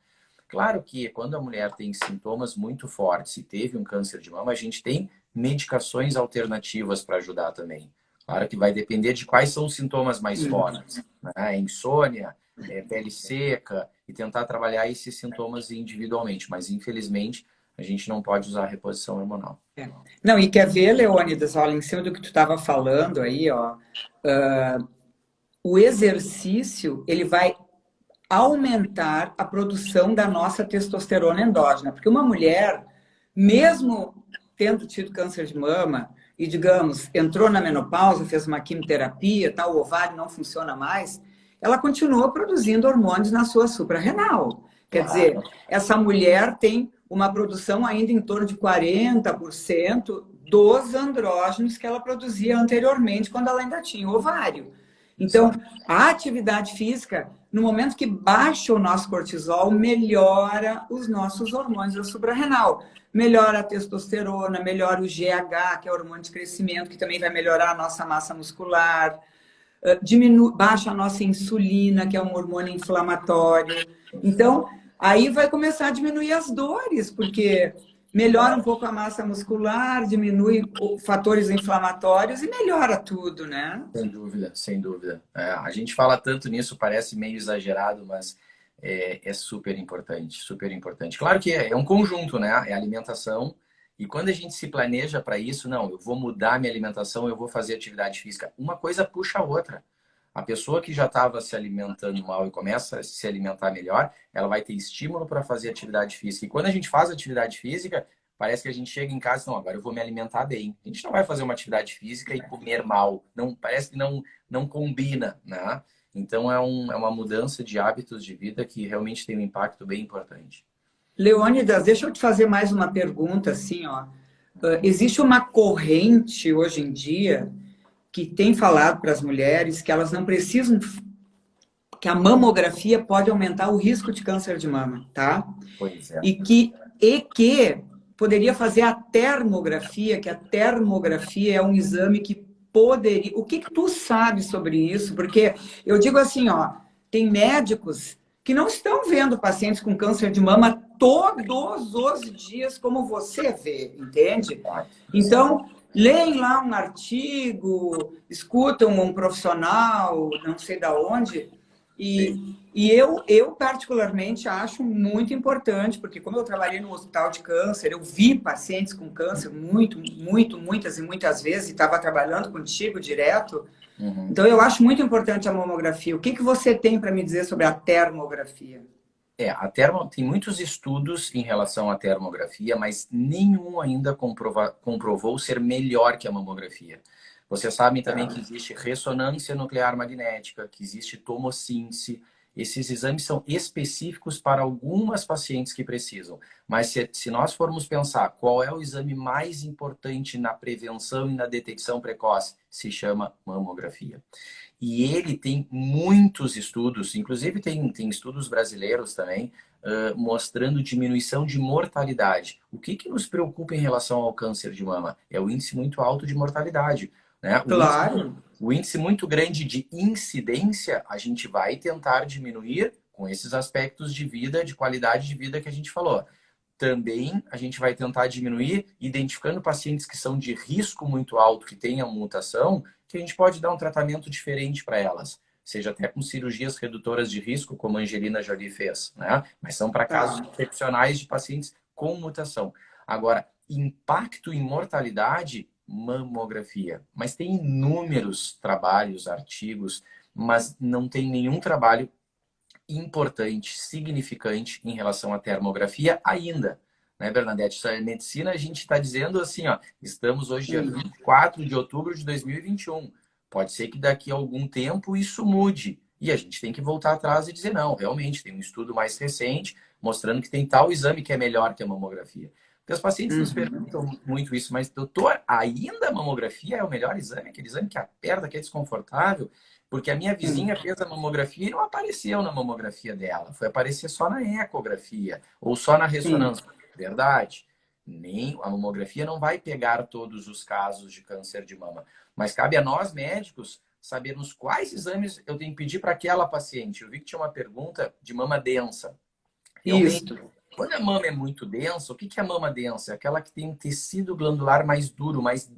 Claro que quando a mulher tem sintomas muito fortes e teve um câncer de mama, a gente tem medicações alternativas para ajudar também. Claro que vai depender de quais são os sintomas mais fortes. Né? Insônia, pele seca, e tentar trabalhar esses sintomas individualmente. Mas, infelizmente, a gente não pode usar a reposição hormonal. Não, e quer ver, Leônidas, olha, em cima do que tu estava falando aí, ó, o exercício, ele vai aumentar a produção da nossa testosterona endógena. Porque uma mulher, mesmo tendo tido câncer de mama e, digamos, entrou na menopausa, fez uma quimioterapia, o ovário não funciona mais, ela continua produzindo hormônios na sua suprarrenal. Quer dizer, essa mulher tem uma produção ainda em torno de 40% dos andrógenos que ela produzia anteriormente, quando ela ainda tinha ovário. Então, a atividade física, no momento que baixa o nosso cortisol, melhora os nossos hormônios da suprarrenal. Melhora a testosterona, melhora o GH, que é o hormônio de crescimento, que também vai melhorar a nossa massa muscular. Baixa a nossa insulina, que é um hormônio inflamatório. Então, aí vai começar a diminuir as dores, porque melhora um pouco a massa muscular, diminui fatores inflamatórios e melhora tudo, né? Sem dúvida, sem dúvida. A gente fala tanto nisso, parece meio exagerado, mas é super importante, super importante. Claro que é um conjunto, né? É alimentação. E quando a gente se planeja para isso, não, eu vou mudar minha alimentação, eu vou fazer atividade física. Uma coisa puxa a outra. A pessoa que já estava se alimentando mal e começa a se alimentar melhor, ela vai ter estímulo para fazer atividade física. E quando a gente faz atividade física, parece que a gente chega em casa e não, agora eu vou me alimentar bem. A gente não vai fazer uma atividade física e comer mal. Não, parece que não combina, né? Então é uma mudança de hábitos de vida que realmente tem um impacto bem importante. Leônidas, deixa eu te fazer mais uma pergunta, assim, ó. Existe uma corrente hoje em dia que tem falado para as mulheres que elas não precisam, que a mamografia pode aumentar o risco de câncer de mama, tá? Pois é. E que poderia fazer a termografia, que a termografia é um exame que poderia... O que tu sabe sobre isso? Porque eu digo assim, ó, tem médicos que não estão vendo pacientes com câncer de mama todos os dias como você vê, entende? Então, leem lá um artigo, escutam um profissional, não sei da onde, e eu particularmente acho muito importante, porque como eu trabalhei no hospital de câncer, eu vi pacientes com câncer muitas e muitas vezes, e estava trabalhando contigo direto. Então, eu acho muito importante a mamografia. O que você tem para me dizer sobre a termografia? Tem muitos estudos em relação à termografia, mas nenhum ainda comprovou ser melhor que a mamografia. Vocês sabem também que existe ressonância nuclear magnética, que existe tomossíntese. Esses exames são específicos para algumas pacientes que precisam. Mas se nós formos pensar qual é o exame mais importante na prevenção e na detecção precoce, se chama mamografia. E ele tem muitos estudos, inclusive tem estudos brasileiros também, mostrando diminuição de mortalidade. O que nos preocupa em relação ao câncer de mama? É o índice muito alto de mortalidade. Né? Claro. O índice muito grande de incidência, a gente vai tentar diminuir com esses aspectos de vida, de qualidade de vida que a gente falou. Também a gente vai tentar diminuir identificando pacientes que são de risco muito alto, que tenham mutação, que a gente pode dar um tratamento diferente para elas. Seja até com cirurgias redutoras de risco, como a Angelina Jolie fez, né? Mas são para casos excepcionais de pacientes com mutação. Agora, impacto em mortalidade, mamografia. Mas tem inúmeros trabalhos, artigos, mas não tem nenhum trabalho importante, significante em relação à termografia ainda. Né, Bernadette? Isso é medicina, a gente está dizendo assim, ó, estamos hoje dia 24 de outubro de 2021. Pode ser que daqui a algum tempo isso mude. E a gente tem que voltar atrás e dizer, não, realmente, tem um estudo mais recente mostrando que tem tal exame que é melhor que a mamografia. Porque os pacientes nos perguntam muito isso, mas doutor, ainda a mamografia é o melhor exame? Aquele exame que aperta, que é desconfortável? Porque a minha vizinha fez a mamografia e não apareceu na mamografia dela. Foi aparecer só na ecografia ou só na ressonância. Verdade. Nem a mamografia não vai pegar todos os casos de câncer de mama. Mas cabe a nós, médicos, sabermos quais exames eu tenho que pedir para aquela paciente. Eu vi que tinha uma pergunta de mama densa. Realmente, quando a mama é muito densa, o que é a mama densa? É aquela que tem um tecido glandular mais duro, mais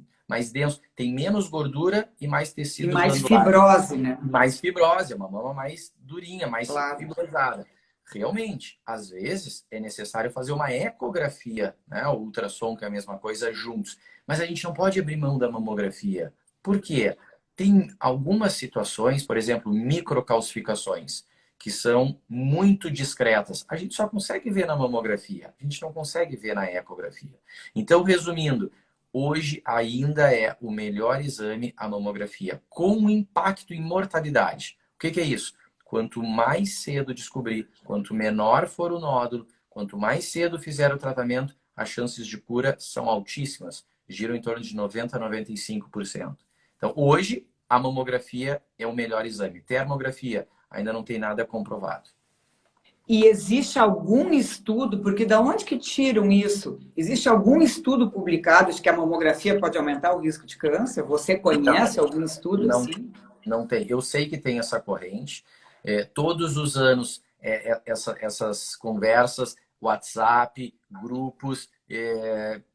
denso. Tem menos gordura e mais tecido glandular. Mais fibrose, né? Mais fibrose, é uma mama mais durinha, mais fibrosada. Realmente, às vezes, é necessário fazer uma ecografia, né? O ultrassom, que é a mesma coisa, juntos. Mas a gente não pode abrir mão da mamografia. Por quê? Tem algumas situações, por exemplo, microcalcificações, que são muito discretas. A gente só consegue ver na mamografia, a gente não consegue ver na ecografia. Então, resumindo, hoje ainda é o melhor exame a mamografia, com impacto em mortalidade. O que é isso? quanto mais cedo descobrir, quanto menor for o nódulo, quanto mais cedo fizer o tratamento, as chances de cura são altíssimas, giram em torno de 90% a 95%. Então, hoje, a mamografia é o melhor exame. Termografia ainda não tem nada comprovado. E existe algum estudo, porque da onde que tiram isso? Existe algum estudo publicado de que a mamografia pode aumentar o risco de câncer? Você conhece algum estudo Não, assim? não tem. Eu sei que tem essa corrente. Todos os anos, essas conversas, WhatsApp, grupos.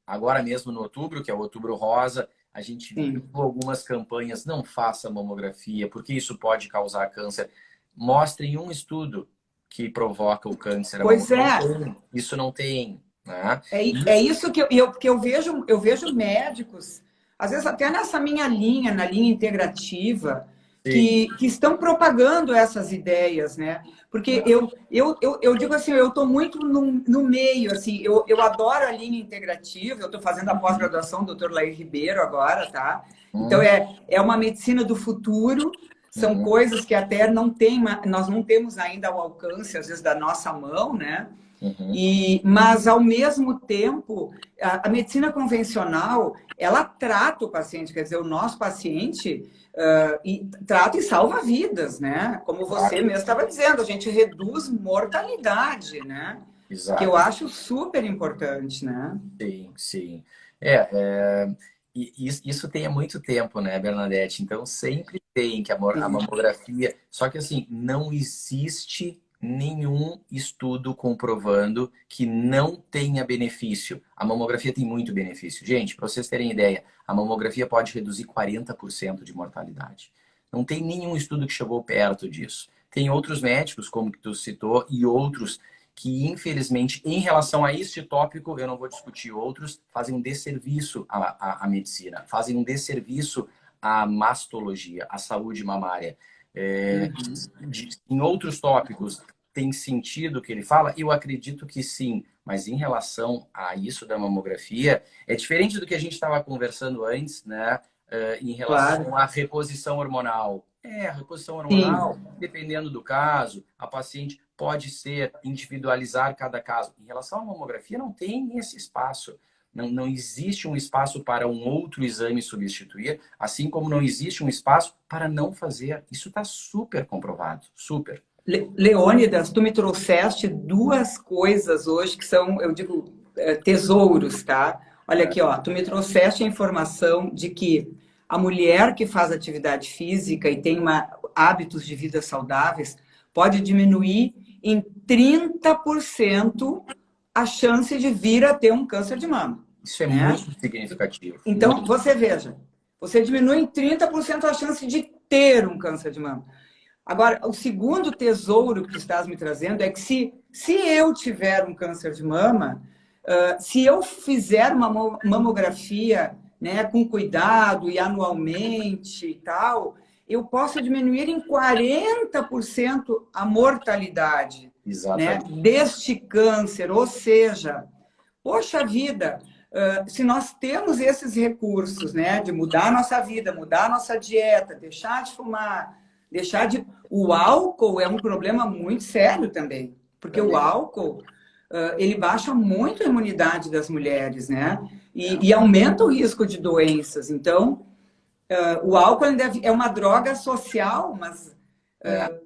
Agora mesmo no outubro, que é o Outubro Rosa, a gente viu Sim. algumas campanhas. Não faça mamografia, porque isso pode causar câncer. Mostrem um estudo que provoca o câncer. Pois é, Isso não tem. Né? é isso que eu vejo médicos, às vezes até nessa minha linha, na linha integrativa, Sim. que estão propagando essas ideias, né? Porque eu digo assim, eu estou muito no meio, assim, eu adoro a linha integrativa, eu estou fazendo a pós-graduação do Dr. Lair Ribeiro agora, tá? Então, Hum, é uma medicina do futuro, são uhum, coisas que até não tem, nós não temos ainda ao alcance, às vezes, da nossa mão, né? uhum. Mas, ao mesmo tempo, a medicina convencional, ela trata o paciente, quer dizer, o nosso paciente, e trata e salva vidas, né? Como você Claro. mesmo estava dizendo, a gente reduz mortalidade, né? Que eu Exato. acho super importante, né? Sim, sim. Isso tem há muito tempo, né, Bernadette? Então sempre tem que a Sim. mamografia. Só que assim, não existe nenhum estudo comprovando que não tenha benefício. A mamografia tem muito benefício. Gente, para vocês terem ideia, a mamografia pode reduzir 40% de mortalidade. Não tem nenhum estudo que chegou perto disso. Tem outros médicos, como que tu citou, e outros que, infelizmente, em relação a este tópico, eu não vou discutir outros, fazem um desserviço à medicina, fazem um desserviço à mastologia, à saúde mamária. Uhum. Em outros tópicos, tem sentido o que ele fala? Eu acredito que sim, mas em relação a isso da mamografia, é diferente do que a gente estava conversando antes, né? Em Claro. relação à reposição hormonal. A reposição Sim. hormonal, dependendo do caso, a paciente pode ser individualizar cada caso. Em relação à mamografia, não tem esse espaço. Não existe um espaço para um outro exame substituir, assim como não existe um espaço para não fazer. Isso está super comprovado, super. Leônidas, tu me trouxeste duas coisas hoje que são, eu digo, tesouros, tá? Olha É, aqui, ó, tu me trouxeste a informação de que a mulher que faz atividade física e tem hábitos de vida saudáveis pode diminuir em 30% a chance de vir a ter um câncer de mama, isso é né? muito significativo. Então, Muito. você veja, você diminui em 30% a chance de ter um câncer de mama. Agora, o segundo tesouro que tu estás me trazendo é que se eu tiver um câncer de mama, se eu fizer uma mamografia, né, com cuidado e anualmente e tal, eu posso diminuir em 40% a mortalidade, né, Exatamente. deste câncer. Ou seja, poxa vida, se nós temos esses recursos, né, de mudar a nossa vida, mudar a nossa dieta, deixar de fumar, deixar de. O álcool é um problema muito sério também, porque o Também. álcool ele baixa muito a imunidade das mulheres, né? É. E aumenta o risco de doenças. Então, o álcool é uma droga social, mas É.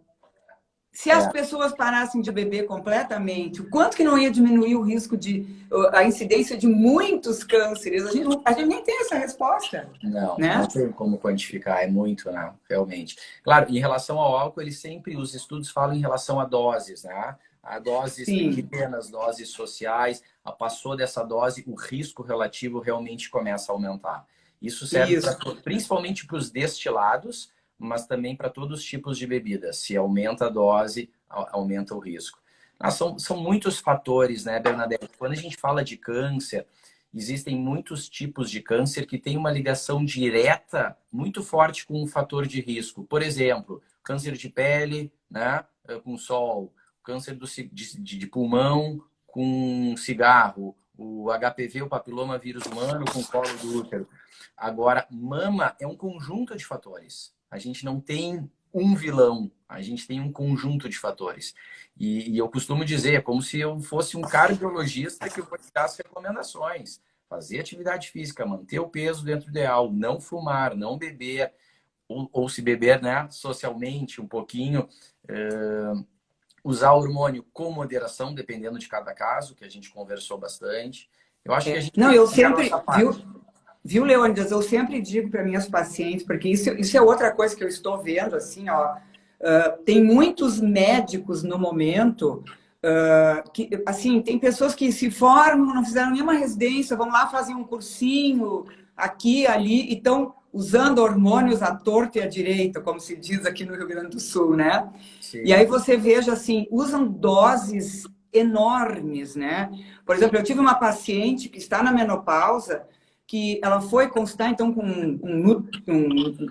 se as pessoas parassem de beber completamente, o quanto que não ia diminuir o risco a incidência de muitos cânceres? A gente nem tem essa resposta, Não né? tem como quantificar, é muito, né? Realmente. Claro, em relação ao álcool, os estudos falam em relação a doses, né? A doses Sim, pequenas, doses sociais, passou dessa dose, o risco relativo realmente começa a aumentar. Isso serve isso. principalmente para os destilados, mas também para todos os tipos de bebidas. Se aumenta a dose, aumenta o risco. São muitos fatores, né, Bernadette? Quando a gente fala de câncer, existem muitos tipos de câncer que têm uma ligação direta muito forte com o fator de risco. Por exemplo, câncer de pele, né, com sol, câncer de pulmão com cigarro, o HPV, o papiloma vírus humano com colo do útero. Agora, mama é um conjunto de fatores. A gente não tem um vilão, a gente tem um conjunto de fatores. E eu costumo dizer, é como se eu fosse um cardiologista que eu vou te dar as recomendações. Fazer atividade física, manter o peso dentro do ideal, não fumar, não beber, ou se beber, né, socialmente um pouquinho, usar hormônio com moderação, dependendo de cada caso, que a gente conversou bastante. Eu acho que a gente Não, tem eu que fazer a sempre, nossa parte. viu, Leônidas, eu sempre digo para minhas pacientes, porque isso é outra coisa que eu estou vendo, assim, ó, tem muitos médicos no momento, que, assim, tem pessoas que se formam, não fizeram nenhuma residência, vão lá, fazem um cursinho aqui, ali, e estão usando hormônios à torta e à direita, como se diz aqui no Rio Grande do Sul, né? E Sim. aí você veja, assim, usam doses enormes, né? Por exemplo, eu tive uma paciente que está na menopausa, que ela foi consultar, então, com um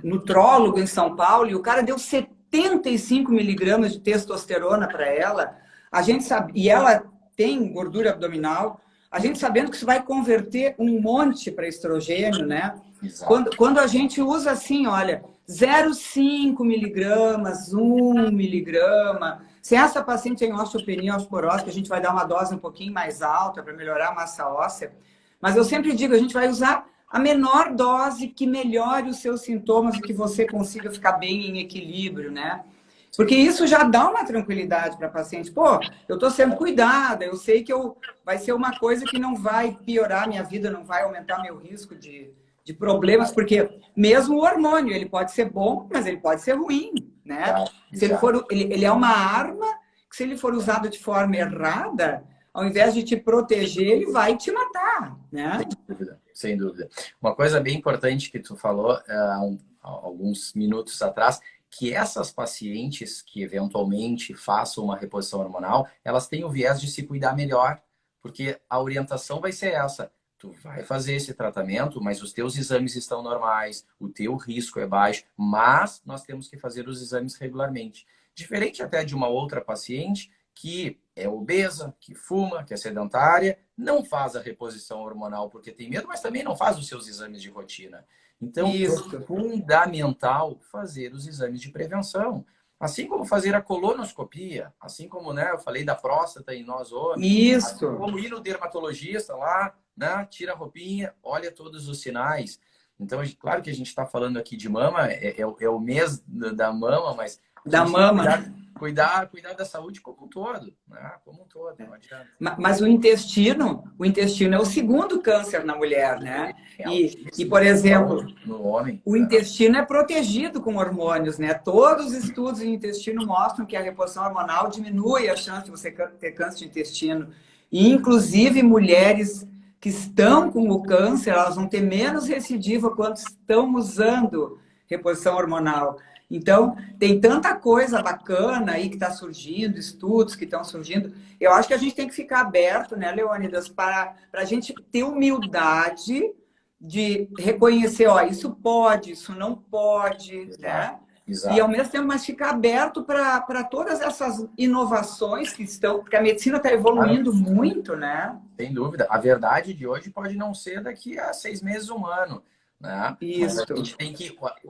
nutrólogo em São Paulo, e o cara deu 75 miligramas de testosterona para ela. A gente sabe, e ela tem gordura abdominal, a gente sabendo que isso vai converter um monte para estrogênio, né? Exato. Quando a gente usa assim, olha, 0,5 miligramas, 1 miligrama, se essa paciente tem osteopenia, osteoporose, que a gente vai dar uma dose um pouquinho mais alta para melhorar a massa óssea, mas eu sempre digo, a gente vai usar a menor dose que melhore os seus sintomas e que você consiga ficar bem em equilíbrio, né? Porque isso já dá uma tranquilidade para a paciente. Pô, eu estou sendo cuidada, eu sei que vai ser uma coisa que não vai piorar minha vida, não vai aumentar meu risco de problemas, porque mesmo o hormônio, ele pode ser bom, mas ele pode ser ruim, né? Se ele Exato. for, ele é uma arma que, se ele for usado de forma errada, ao invés de te proteger, ele vai te matar, né? Sem dúvida, sem dúvida. Uma coisa bem importante que tu falou alguns minutos atrás, que essas pacientes que eventualmente façam uma reposição hormonal, elas têm o viés de se cuidar melhor, porque a orientação vai ser essa. Tu vai fazer esse tratamento, mas os teus exames estão normais, o teu risco é baixo, mas nós temos que fazer os exames regularmente. Diferente até de uma outra paciente que é obesa, que fuma, que é sedentária, não faz a reposição hormonal porque tem medo, mas também não faz os seus exames de rotina. Então, Isso, é fundamental fazer os exames de prevenção. Assim como fazer a colonoscopia, assim como, né, eu falei da próstata em nós homens, assim isso. como ir no dermatologista lá, né, tira a roupinha, olha todos os sinais. Então, claro que a gente está falando aqui de mama, é o mês da mama, mas a Da gente tem que mama. cuidar da saúde como um todo, né? Como um todo, não adianta. Mas o intestino é o segundo câncer na mulher, né? É E altíssimo por exemplo, no homem. o Né? intestino é protegido com hormônios, né? Todos os estudos em intestino mostram que a reposição hormonal diminui a chance de você ter câncer de intestino. E, inclusive, mulheres que estão com o câncer, elas vão ter menos recidiva quando estão usando reposição hormonal. Então, tem tanta coisa bacana aí que está surgindo, estudos que estão surgindo. Eu acho que a gente tem que ficar aberto, né, Leônidas, para a gente ter humildade de reconhecer, ó, isso pode, isso não pode, Exato, né? E ao exato. mesmo tempo, mas ficar aberto para todas essas inovações que estão, porque a medicina está Claro, evoluindo muito, né? sem dúvida. A verdade de hoje pode não ser daqui a 6 meses, um ano. Né? Mas Isso.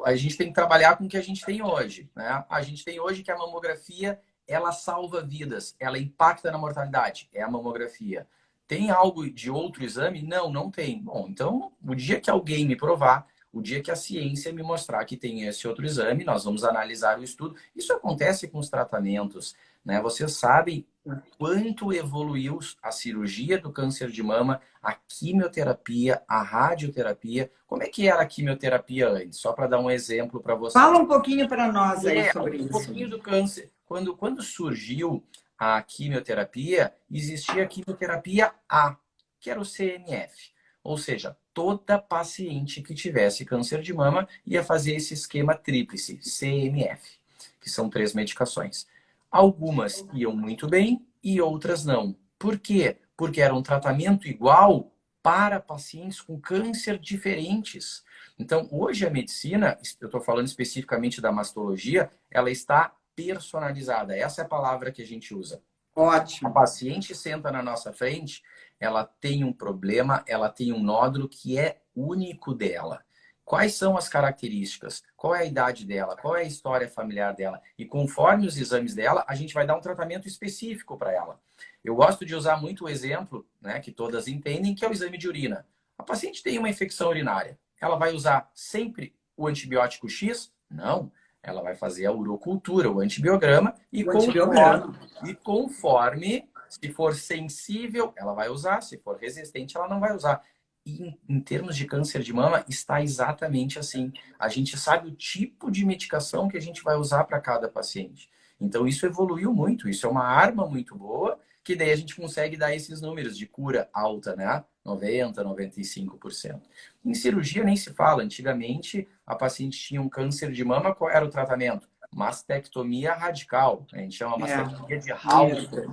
a gente tem que trabalhar com o que a gente tem hoje. Né? A gente tem hoje que a mamografia ela salva vidas, ela impacta na mortalidade. É a mamografia. Tem algo de outro exame? Não, não tem. Bom, então, o dia que alguém me provar, o dia que a ciência me mostrar que tem esse outro exame, nós vamos analisar o estudo. Isso acontece com os tratamentos. Né? Vocês sabem o quanto evoluiu a cirurgia do câncer de mama, a quimioterapia, a radioterapia. Como é que era a quimioterapia antes? Só para dar um exemplo para vocês. Fala um pouquinho para nós aí sobre Um isso. pouquinho do câncer. Quando surgiu a quimioterapia, existia a quimioterapia A, que era o CMF. Ou seja, toda paciente que tivesse câncer de mama ia fazer esse esquema tríplice, CMF, que são 3 medicações. Algumas iam muito bem e outras não. Por quê? Porque era um tratamento igual para pacientes com câncer diferentes. Então, hoje a medicina, eu estou falando especificamente da mastologia, ela está personalizada. Essa é a palavra que a gente usa. A Ótimo. paciente senta na nossa frente, ela tem um problema, ela tem um nódulo que é único dela. Quais são as características? Qual é a idade dela? Qual é a história familiar dela? E conforme os exames dela, a gente vai dar um tratamento específico para ela. Eu gosto de usar muito o exemplo, né, que todas entendem, que é o exame de urina. A paciente tem uma infecção urinária. Ela vai usar sempre o antibiótico X? Não. Ela vai fazer a urocultura, o antibiograma, O antibiograma. e conforme, se for sensível, ela vai usar, se for resistente, ela não vai usar. E em termos de câncer de mama, está exatamente assim. A gente sabe o tipo de medicação que a gente vai usar para cada paciente. Então, isso evoluiu muito. Isso é uma arma muito boa, que daí a gente consegue dar esses números de cura alta, né? 90%, 95%. Em cirurgia nem se fala. Antigamente, a paciente tinha um câncer de mama, qual era o tratamento? Mastectomia radical. A gente chama mastectomia de Hauser.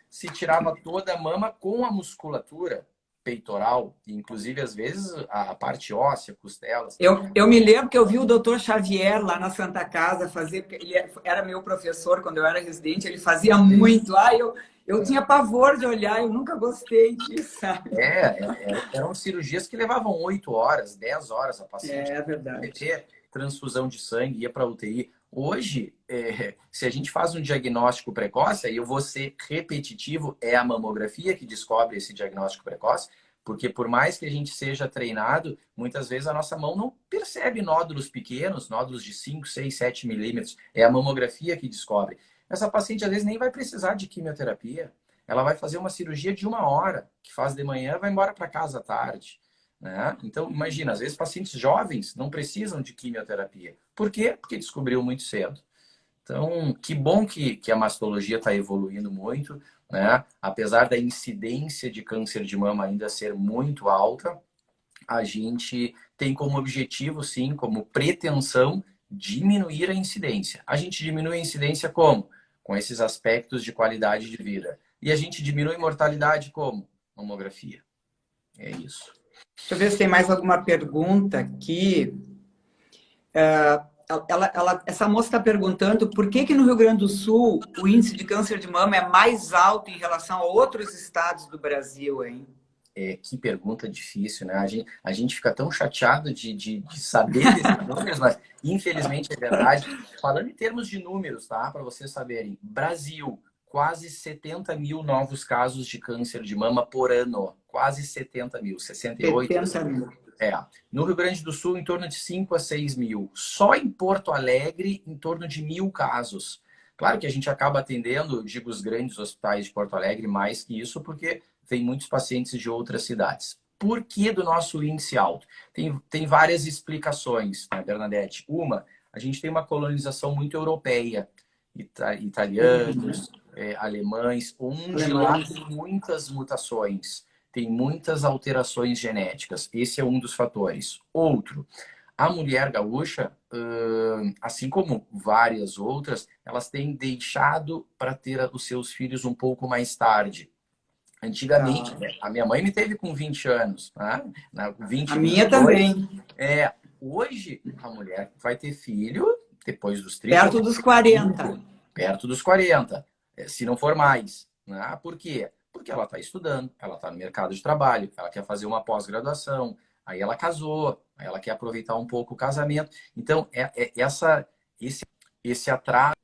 Se tirava toda a mama com a musculatura peitoral, inclusive às vezes a parte óssea, costelas. Eu me lembro que eu vi o doutor Xavier lá na Santa Casa fazer, porque ele era meu professor quando eu era residente, ele fazia muito. Eu tinha pavor de olhar, eu nunca gostei disso, sabe? Eram cirurgias que levavam 8 horas, 10 horas a paciente. É verdade. Ter transfusão de sangue, ia para UTI. Hoje, se a gente faz um diagnóstico precoce, aí eu vou ser repetitivo, é a mamografia que descobre esse diagnóstico precoce, porque por mais que a gente seja treinado, muitas vezes a nossa mão não percebe nódulos pequenos, nódulos de 5, 6, 7 milímetros. É a mamografia que descobre. Essa paciente, às vezes, nem vai precisar de quimioterapia. Ela vai fazer uma cirurgia de 1 hora, que faz de manhã e vai embora para casa à tarde. Né? Então, imagina, às vezes pacientes jovens não precisam de quimioterapia. Por quê? Porque descobriu muito cedo. Então, que bom que a mastologia está evoluindo muito, né? Apesar da incidência de câncer de mama ainda ser muito alta, a gente tem como objetivo, sim, como pretensão, diminuir a incidência. A gente diminui a incidência como? Com esses aspectos de qualidade de vida. E a gente diminui a mortalidade como? Mamografia. É isso. Deixa eu ver se tem mais alguma pergunta aqui. Essa moça está perguntando por que no Rio Grande do Sul o índice de câncer de mama é mais alto em relação a outros estados do Brasil, hein? Que pergunta difícil, né? A gente fica tão chateado de saber desses números, mas infelizmente é verdade. Falando em termos de números, tá? Para vocês saberem, Brasil, quase 70 mil novos casos de câncer de mama por ano. Quase 70 mil, 68. 70 mil. No Rio Grande do Sul, em torno de 5 a 6 mil. Só em Porto Alegre, em torno de 1.000 casos. Claro que a gente acaba atendendo, digo, os grandes hospitais de Porto Alegre mais que isso, porque tem muitos pacientes de outras cidades. Por que do nosso índice alto? Tem várias explicações, né, Bernadette? Uma, a gente tem uma colonização muito europeia. Italianos, alemães, onde lá tem muitas mutações, tem muitas alterações genéticas. Esse é um dos fatores. Outro, a mulher gaúcha, assim como várias outras, elas têm deixado para ter os seus filhos um pouco mais tarde. Antigamente, a minha mãe me teve com 20 anos, né? 20, a minha 22, também. Hoje, a mulher vai ter filho depois dos 30. Perto dos 40. Perto dos 40, se não for mais. Né? Por quê? Porque ela está estudando, ela está no mercado de trabalho, ela quer fazer uma pós-graduação, aí ela casou, aí ela quer aproveitar um pouco o casamento. Então, esse atraso,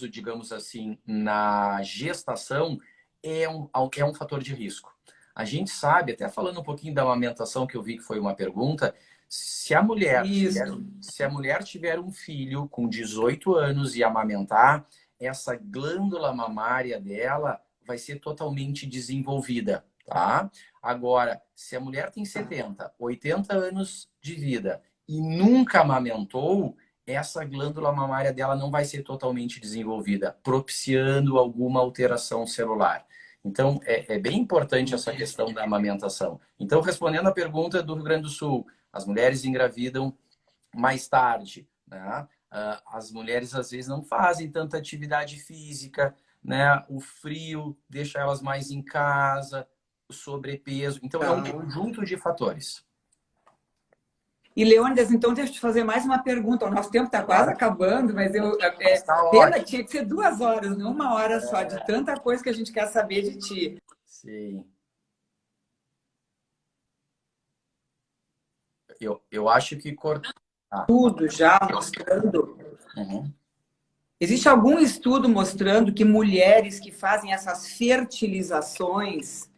digamos assim, na gestação é um fator de risco. A gente sabe, até falando um pouquinho da amamentação, que eu vi que foi uma pergunta, se a mulher tiver um filho com 18 anos e amamentar, essa glândula mamária dela vai ser totalmente desenvolvida, tá? Agora, se a mulher tem 70, 80 anos de vida e nunca amamentou, essa glândula mamária dela não vai ser totalmente desenvolvida, propiciando alguma alteração celular. Então, é bem importante essa questão da amamentação. Então, respondendo a pergunta do Rio Grande do Sul, as mulheres engravidam mais tarde, né? As mulheres, às vezes, não fazem tanta atividade física, né? O frio deixa elas mais em casa, o sobrepeso. Então, é um conjunto de fatores. E, Leônidas, então, deixa eu te fazer mais uma pergunta. O nosso tempo está quase acabando, mas pena, tinha que ser 2 horas, não 1 hora só, de tanta coisa que a gente quer saber de ti. Sim. eu acho que cortar. Tudo já mostrando. Uhum. Existe algum estudo mostrando que mulheres que fazem essas fertilizações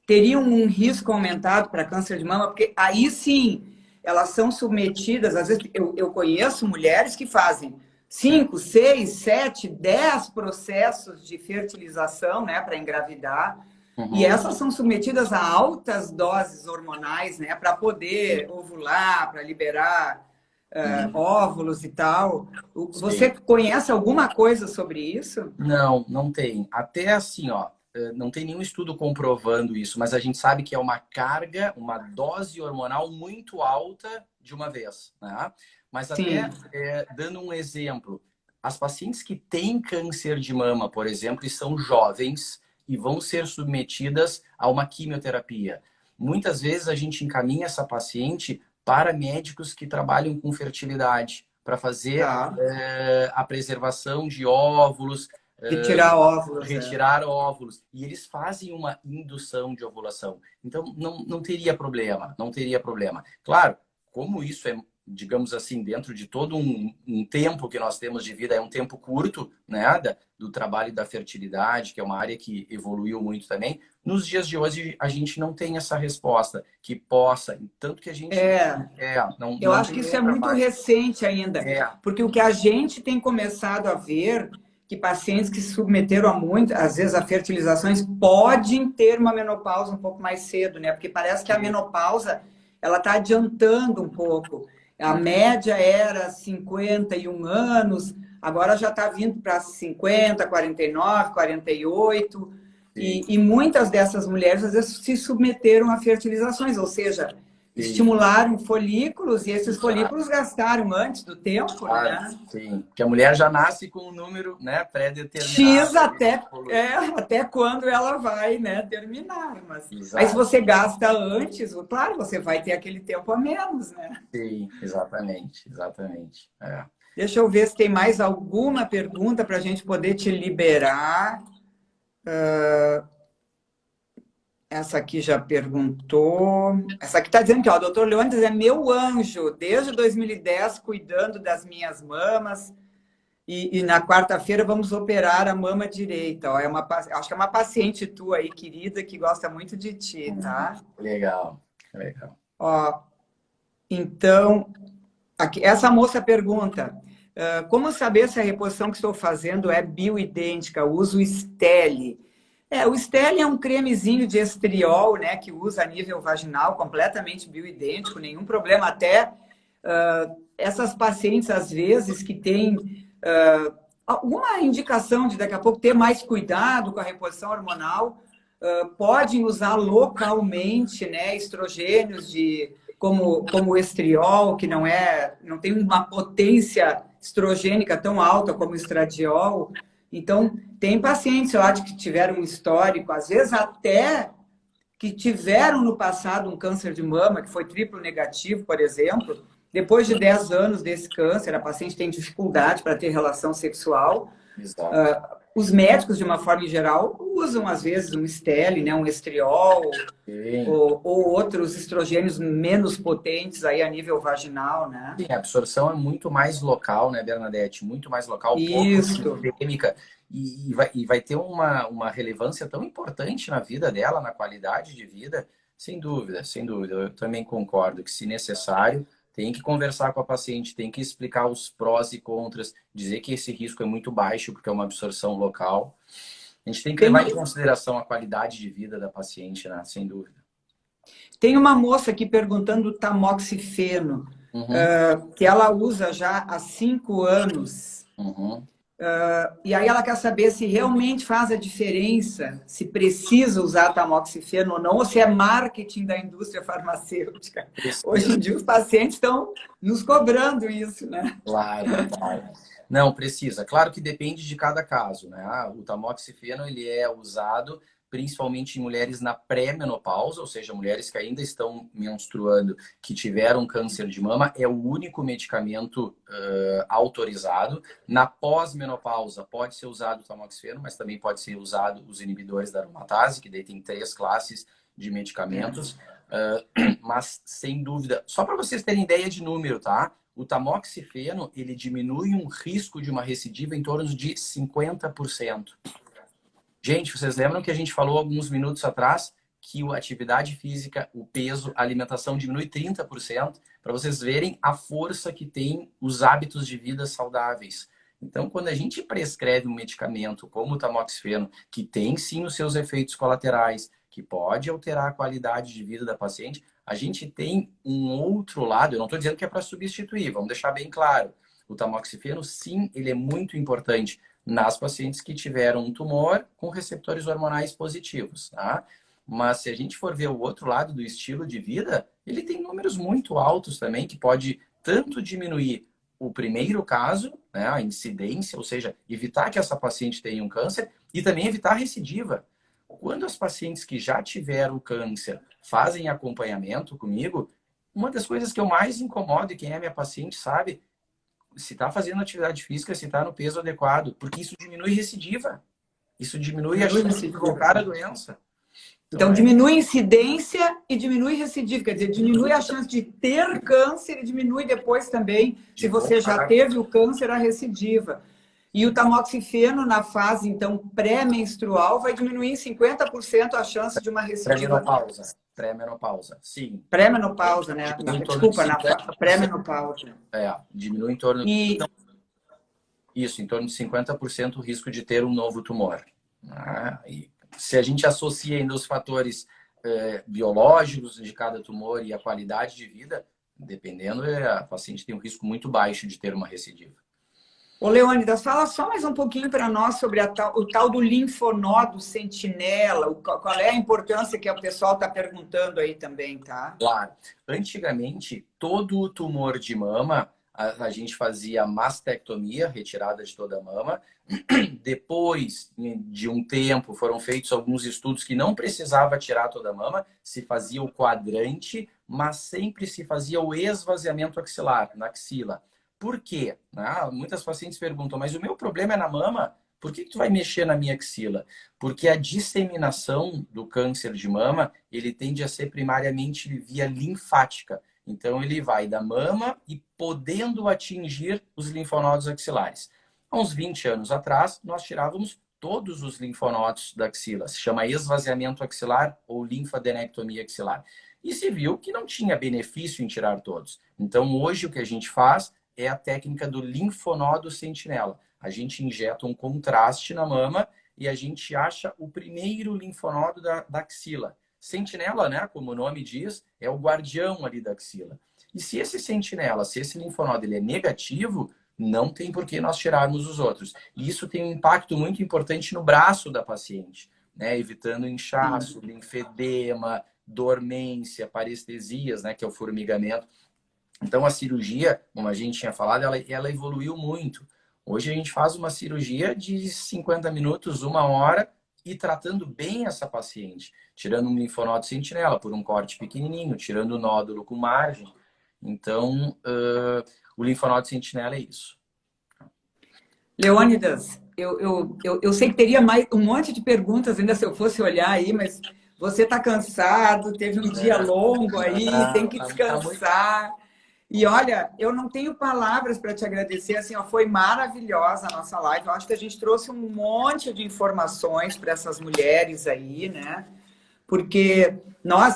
teriam um risco aumentado para câncer de mama? Porque aí sim, elas são submetidas, às vezes eu conheço mulheres que fazem 5, 6, 7, 10 processos de fertilização, né, para engravidar. E Uhum. essas são submetidas a altas doses hormonais, né, para poder ovular, para liberar Uhum. óvulos e tal. Você Sim. conhece alguma coisa sobre isso? Não, não tem. Até assim, ó, não tem nenhum estudo comprovando isso, mas a gente sabe que é uma carga, uma dose hormonal muito alta de uma vez, né? Mas Sim. até dando um exemplo, as pacientes que têm câncer de mama, por exemplo, e são jovens e vão ser submetidas a uma quimioterapia. Muitas vezes a gente encaminha essa paciente para médicos que trabalham com fertilidade, para fazer Tá. a preservação de óvulos, Retirar óvulos, é. retirar óvulos. E eles fazem uma indução de ovulação. Então, não teria problema, não teria problema. Claro, como isso é, digamos assim, dentro de todo um tempo que nós temos de vida, é um tempo curto, né, do trabalho da fertilidade, que é uma área que evoluiu muito também. Nos dias de hoje, a gente não tem essa resposta que possa, tanto que a gente É, eu não acho que tem isso é outra muito parte. recente ainda, É, porque o que a gente tem começado a ver que pacientes que se submeteram a muito, às vezes a fertilizações, podem ter uma menopausa um pouco mais cedo, né? Porque parece que a menopausa ela está adiantando um pouco. A média era 51 anos, agora já está vindo para 50, 49, 48, sim, e muitas dessas mulheres às vezes se submeteram a fertilizações, ou seja, sim. estimularam folículos e esses Exato. folículos gastaram antes do tempo, Claro, né? sim. Que a mulher já nasce com um número, né, X pré-determinado ali de até, evoluir. até quando ela vai, né, terminar. Mas aí se Exato. você gasta antes, claro, você vai ter aquele tempo a menos, né? Sim, exatamente, exatamente. É. Deixa eu ver se tem mais alguma pergunta para a gente poder te liberar. Essa aqui já perguntou. Essa aqui está dizendo que ó, o doutor Leônidas é meu anjo, desde 2010, cuidando das minhas mamas. E na quarta-feira vamos operar a mama direita. Ó, acho que é uma paciente tua aí, querida, que gosta muito de ti, tá? Legal, legal. Ó, então, aqui, essa moça pergunta: como saber se a reposição que estou fazendo é bioidêntica? Uso Steli. O Steli é um cremezinho de estriol, né, que usa a nível vaginal, completamente bioidêntico, nenhum problema. Até essas pacientes, às vezes, que têm alguma indicação de daqui a pouco ter mais cuidado com a reposição hormonal, podem usar localmente, né, estrogênios como o estriol, que não tem uma potência estrogênica tão alta como o estradiol. Então, tem pacientes, eu acho, que tiveram um histórico, às vezes até que tiveram no passado um câncer de mama, que foi triplo negativo, por exemplo. Depois de 10 anos desse câncer, a paciente tem dificuldade para ter relação sexual. Exato. Os médicos, de uma forma em geral, usam, às vezes, um Steli, né, um estriol, Sim. ou outros estrogênios menos potentes aí a nível vaginal, né? Sim, a absorção é muito mais local, né, Bernadette? Muito mais local, pouco Isso. sistêmica. E vai ter uma relevância tão importante na vida dela, na qualidade de vida, sem dúvida, sem dúvida. Eu também concordo que, se necessário, tem que conversar com a paciente, tem que explicar os prós e contras, dizer que esse risco é muito baixo, porque é uma absorção local. A gente tem que Tem, levar em consideração a qualidade de vida da paciente, né? Sem dúvida. tem uma moça aqui perguntando do tamoxifeno, Uhum, que ela usa já há 5 anos. uhum. E aí ela quer saber se realmente faz a diferença, se precisa usar tamoxifeno ou não, ou se é marketing da indústria farmacêutica. Hoje Precisa. em dia os pacientes estão nos cobrando isso, né? Claro, claro. Não, precisa. Claro que depende de cada caso, né? O tamoxifeno, ele é usado principalmente em mulheres na pré-menopausa, ou seja, mulheres que ainda estão menstruando, que tiveram câncer de mama, é o único medicamento autorizado. Na pós-menopausa pode ser usado o tamoxifeno, mas também pode ser usado os inibidores da aromatase, que daí tem 3 classes de medicamentos. Mas, sem dúvida, só para vocês terem ideia de número, tá? O tamoxifeno, ele diminui um risco de uma recidiva em torno de 50%. Gente, vocês lembram que a gente falou alguns minutos atrás que a atividade física, o peso, a alimentação diminui 30%, para vocês verem a força que tem os hábitos de vida saudáveis. Então, quando a gente prescreve um medicamento como o tamoxifeno, que tem sim os seus efeitos colaterais, que pode alterar a qualidade de vida da paciente, a gente tem um outro lado, eu não estou dizendo que é para substituir, vamos deixar bem claro. O tamoxifeno, sim, ele é muito importante nas pacientes que tiveram um tumor com receptores hormonais positivos, tá? Mas se a gente for ver o outro lado do estilo de vida, ele tem números muito altos também, que pode tanto diminuir o primeiro caso, né, a incidência, ou seja, evitar que essa paciente tenha um câncer, e também evitar a recidiva. Quando as pacientes que já tiveram câncer fazem acompanhamento comigo, uma das coisas que eu mais incomodo, e quem é minha paciente sabe, se está fazendo atividade física, se está no peso adequado, porque isso diminui recidiva. Isso diminui a chance de provocar a doença. Então, diminui a incidência e diminui recidiva. Quer dizer, diminui a chance de ter câncer e diminui depois também, se você já teve o câncer, a recidiva. E o tamoxifeno, na fase, então, pré-menstrual, vai diminuir em 50% a chance de uma recidiva. Pré-menopausa, sim. Pré-menopausa, né? Desculpa, na pré-menopausa. Diminui em torno... Isso, em torno de 50% o risco de ter um novo tumor. E se a gente associa ainda os fatores biológicos de cada tumor e a qualidade de vida, dependendo, a paciente tem um risco muito baixo de ter uma recidiva. Ô, Leônidas, fala só mais um pouquinho para nós sobre o tal do linfonodo sentinela, qual é a importância que o pessoal está perguntando aí também, tá? Claro. Antigamente, todo o tumor de mama, a gente fazia mastectomia, retirada de toda a mama. Depois de um tempo, foram feitos alguns estudos que não precisava tirar toda a mama, se fazia o quadrante, mas sempre se fazia o esvaziamento axilar, na axila. Por quê? Muitas pacientes perguntam, mas o meu problema é na mama, por que tu vai mexer na minha axila? Porque a disseminação do câncer de mama, ele tende a ser primariamente via linfática. Então, ele vai da mama e podendo atingir os linfonodos axilares. Há uns 20 anos atrás, nós tirávamos todos os linfonodos da axila. Se chama esvaziamento axilar ou linfadenectomia axilar. E se viu que não tinha benefício em tirar todos. Então, hoje, o que a gente faz é a técnica do linfonodo sentinela. A gente injeta um contraste na mama e a gente acha o primeiro linfonodo da axila. Sentinela, né, como o nome diz, é o guardião ali da axila. E se esse sentinela, se esse linfonodo ele é negativo, não tem por que nós tirarmos os outros. E isso tem um impacto muito importante no braço da paciente, né, evitando inchaço, linfedema, dormência, parestesias, né, que é o formigamento. Então, a cirurgia, como a gente tinha falado, ela evoluiu muito. Hoje a gente faz uma cirurgia de 50 minutos, 1 hora, e tratando bem essa paciente. Tirando um linfonodo sentinela por um corte pequenininho, tirando o nódulo com margem. Então, o linfonodo sentinela é isso. Leônidas, eu sei que teria mais um monte de perguntas ainda se eu fosse olhar aí, mas você está cansado, teve um dia longo aí, tem que descansar. E olha, eu não tenho palavras para te agradecer, assim, ó, foi maravilhosa a nossa live. Eu acho que a gente trouxe um monte de informações para essas mulheres aí, né? Porque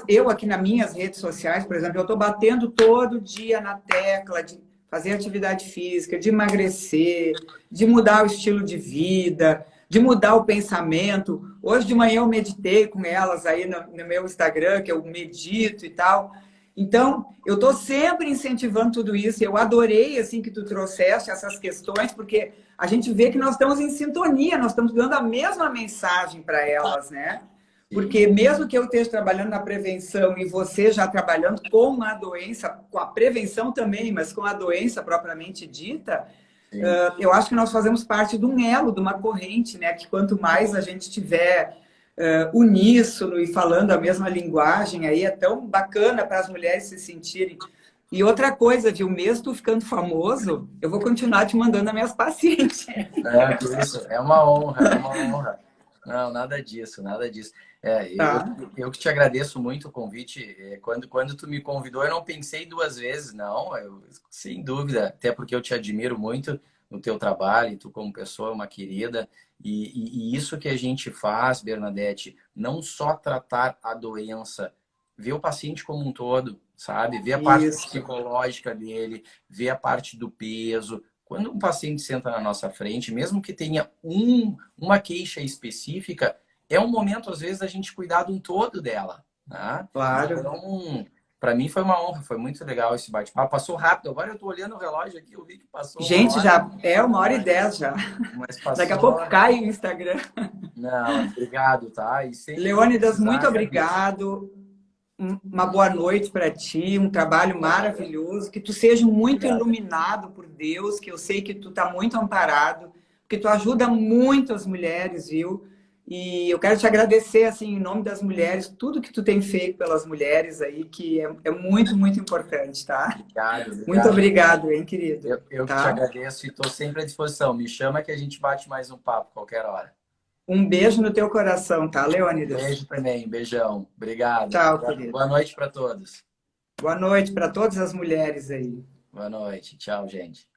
eu aqui nas minhas redes sociais, por exemplo, eu estou batendo todo dia na tecla de fazer atividade física, de emagrecer, de mudar o estilo de vida, de mudar o pensamento. Hoje de manhã eu meditei com elas aí no meu Instagram, que eu medito e tal. Então, eu estou sempre incentivando tudo isso. Eu adorei assim que tu trouxeste essas questões, porque a gente vê que nós estamos em sintonia, nós estamos dando a mesma mensagem para elas, né? Porque mesmo que eu esteja trabalhando na prevenção e você já trabalhando com a doença, com a prevenção também, mas com a doença propriamente dita, eu acho que nós fazemos parte de um elo, de uma corrente, né? Que quanto mais a gente tiver uníssono e falando a mesma linguagem, aí é tão bacana para as mulheres se sentirem. E outra coisa, viu? Mesmo tu ficando famoso, eu vou continuar te mandando as minhas pacientes. Isso, é uma honra, é uma honra. Não, nada disso, nada disso. É, Tá? eu que te agradeço muito o convite. Quando tu me convidou, eu não pensei duas vezes, não. Sem dúvida, até porque eu te admiro muito no teu trabalho, e tu como pessoa, uma querida. E isso que a gente faz, Bernadette, não só tratar a doença, ver o paciente como um todo, sabe? Ver a parte Isso. psicológica dele, ver a parte do peso. Quando um paciente senta na nossa frente, mesmo que tenha uma queixa específica, é um momento, às vezes, da gente cuidar de um todo dela, né? Claro. Então, para mim foi uma honra, foi muito legal esse bate-papo. Passou rápido, agora eu estou olhando o relógio aqui, eu vi que passou uma Gente, hora, já é 1h10 já. mas Daqui a passou. pouco cai o Instagram. Não, obrigado, tá? E sempre que Leônidas, muito precisar, me avisa. obrigado. Uma boa noite para ti, um trabalho Obrigado. maravilhoso, que tu seja muito Obrigado. iluminado por Deus, que eu sei que tu tá muito amparado, porque tu ajuda muito as mulheres, viu? E eu quero te agradecer, assim, em nome das mulheres, tudo que tu tem feito pelas mulheres aí, que é muito, muito importante, tá? Obrigado, Muito obrigado. obrigado, hein, querido? Eu que te Tá? agradeço e estou sempre à disposição. Me chama que a gente bate mais um papo qualquer hora. Um beijo no teu coração, tá, Leônidas? Beijo também, beijão. Obrigado. Tchau, querido. Boa noite para todos. Boa noite para todas as mulheres aí. Boa noite. Tchau, gente.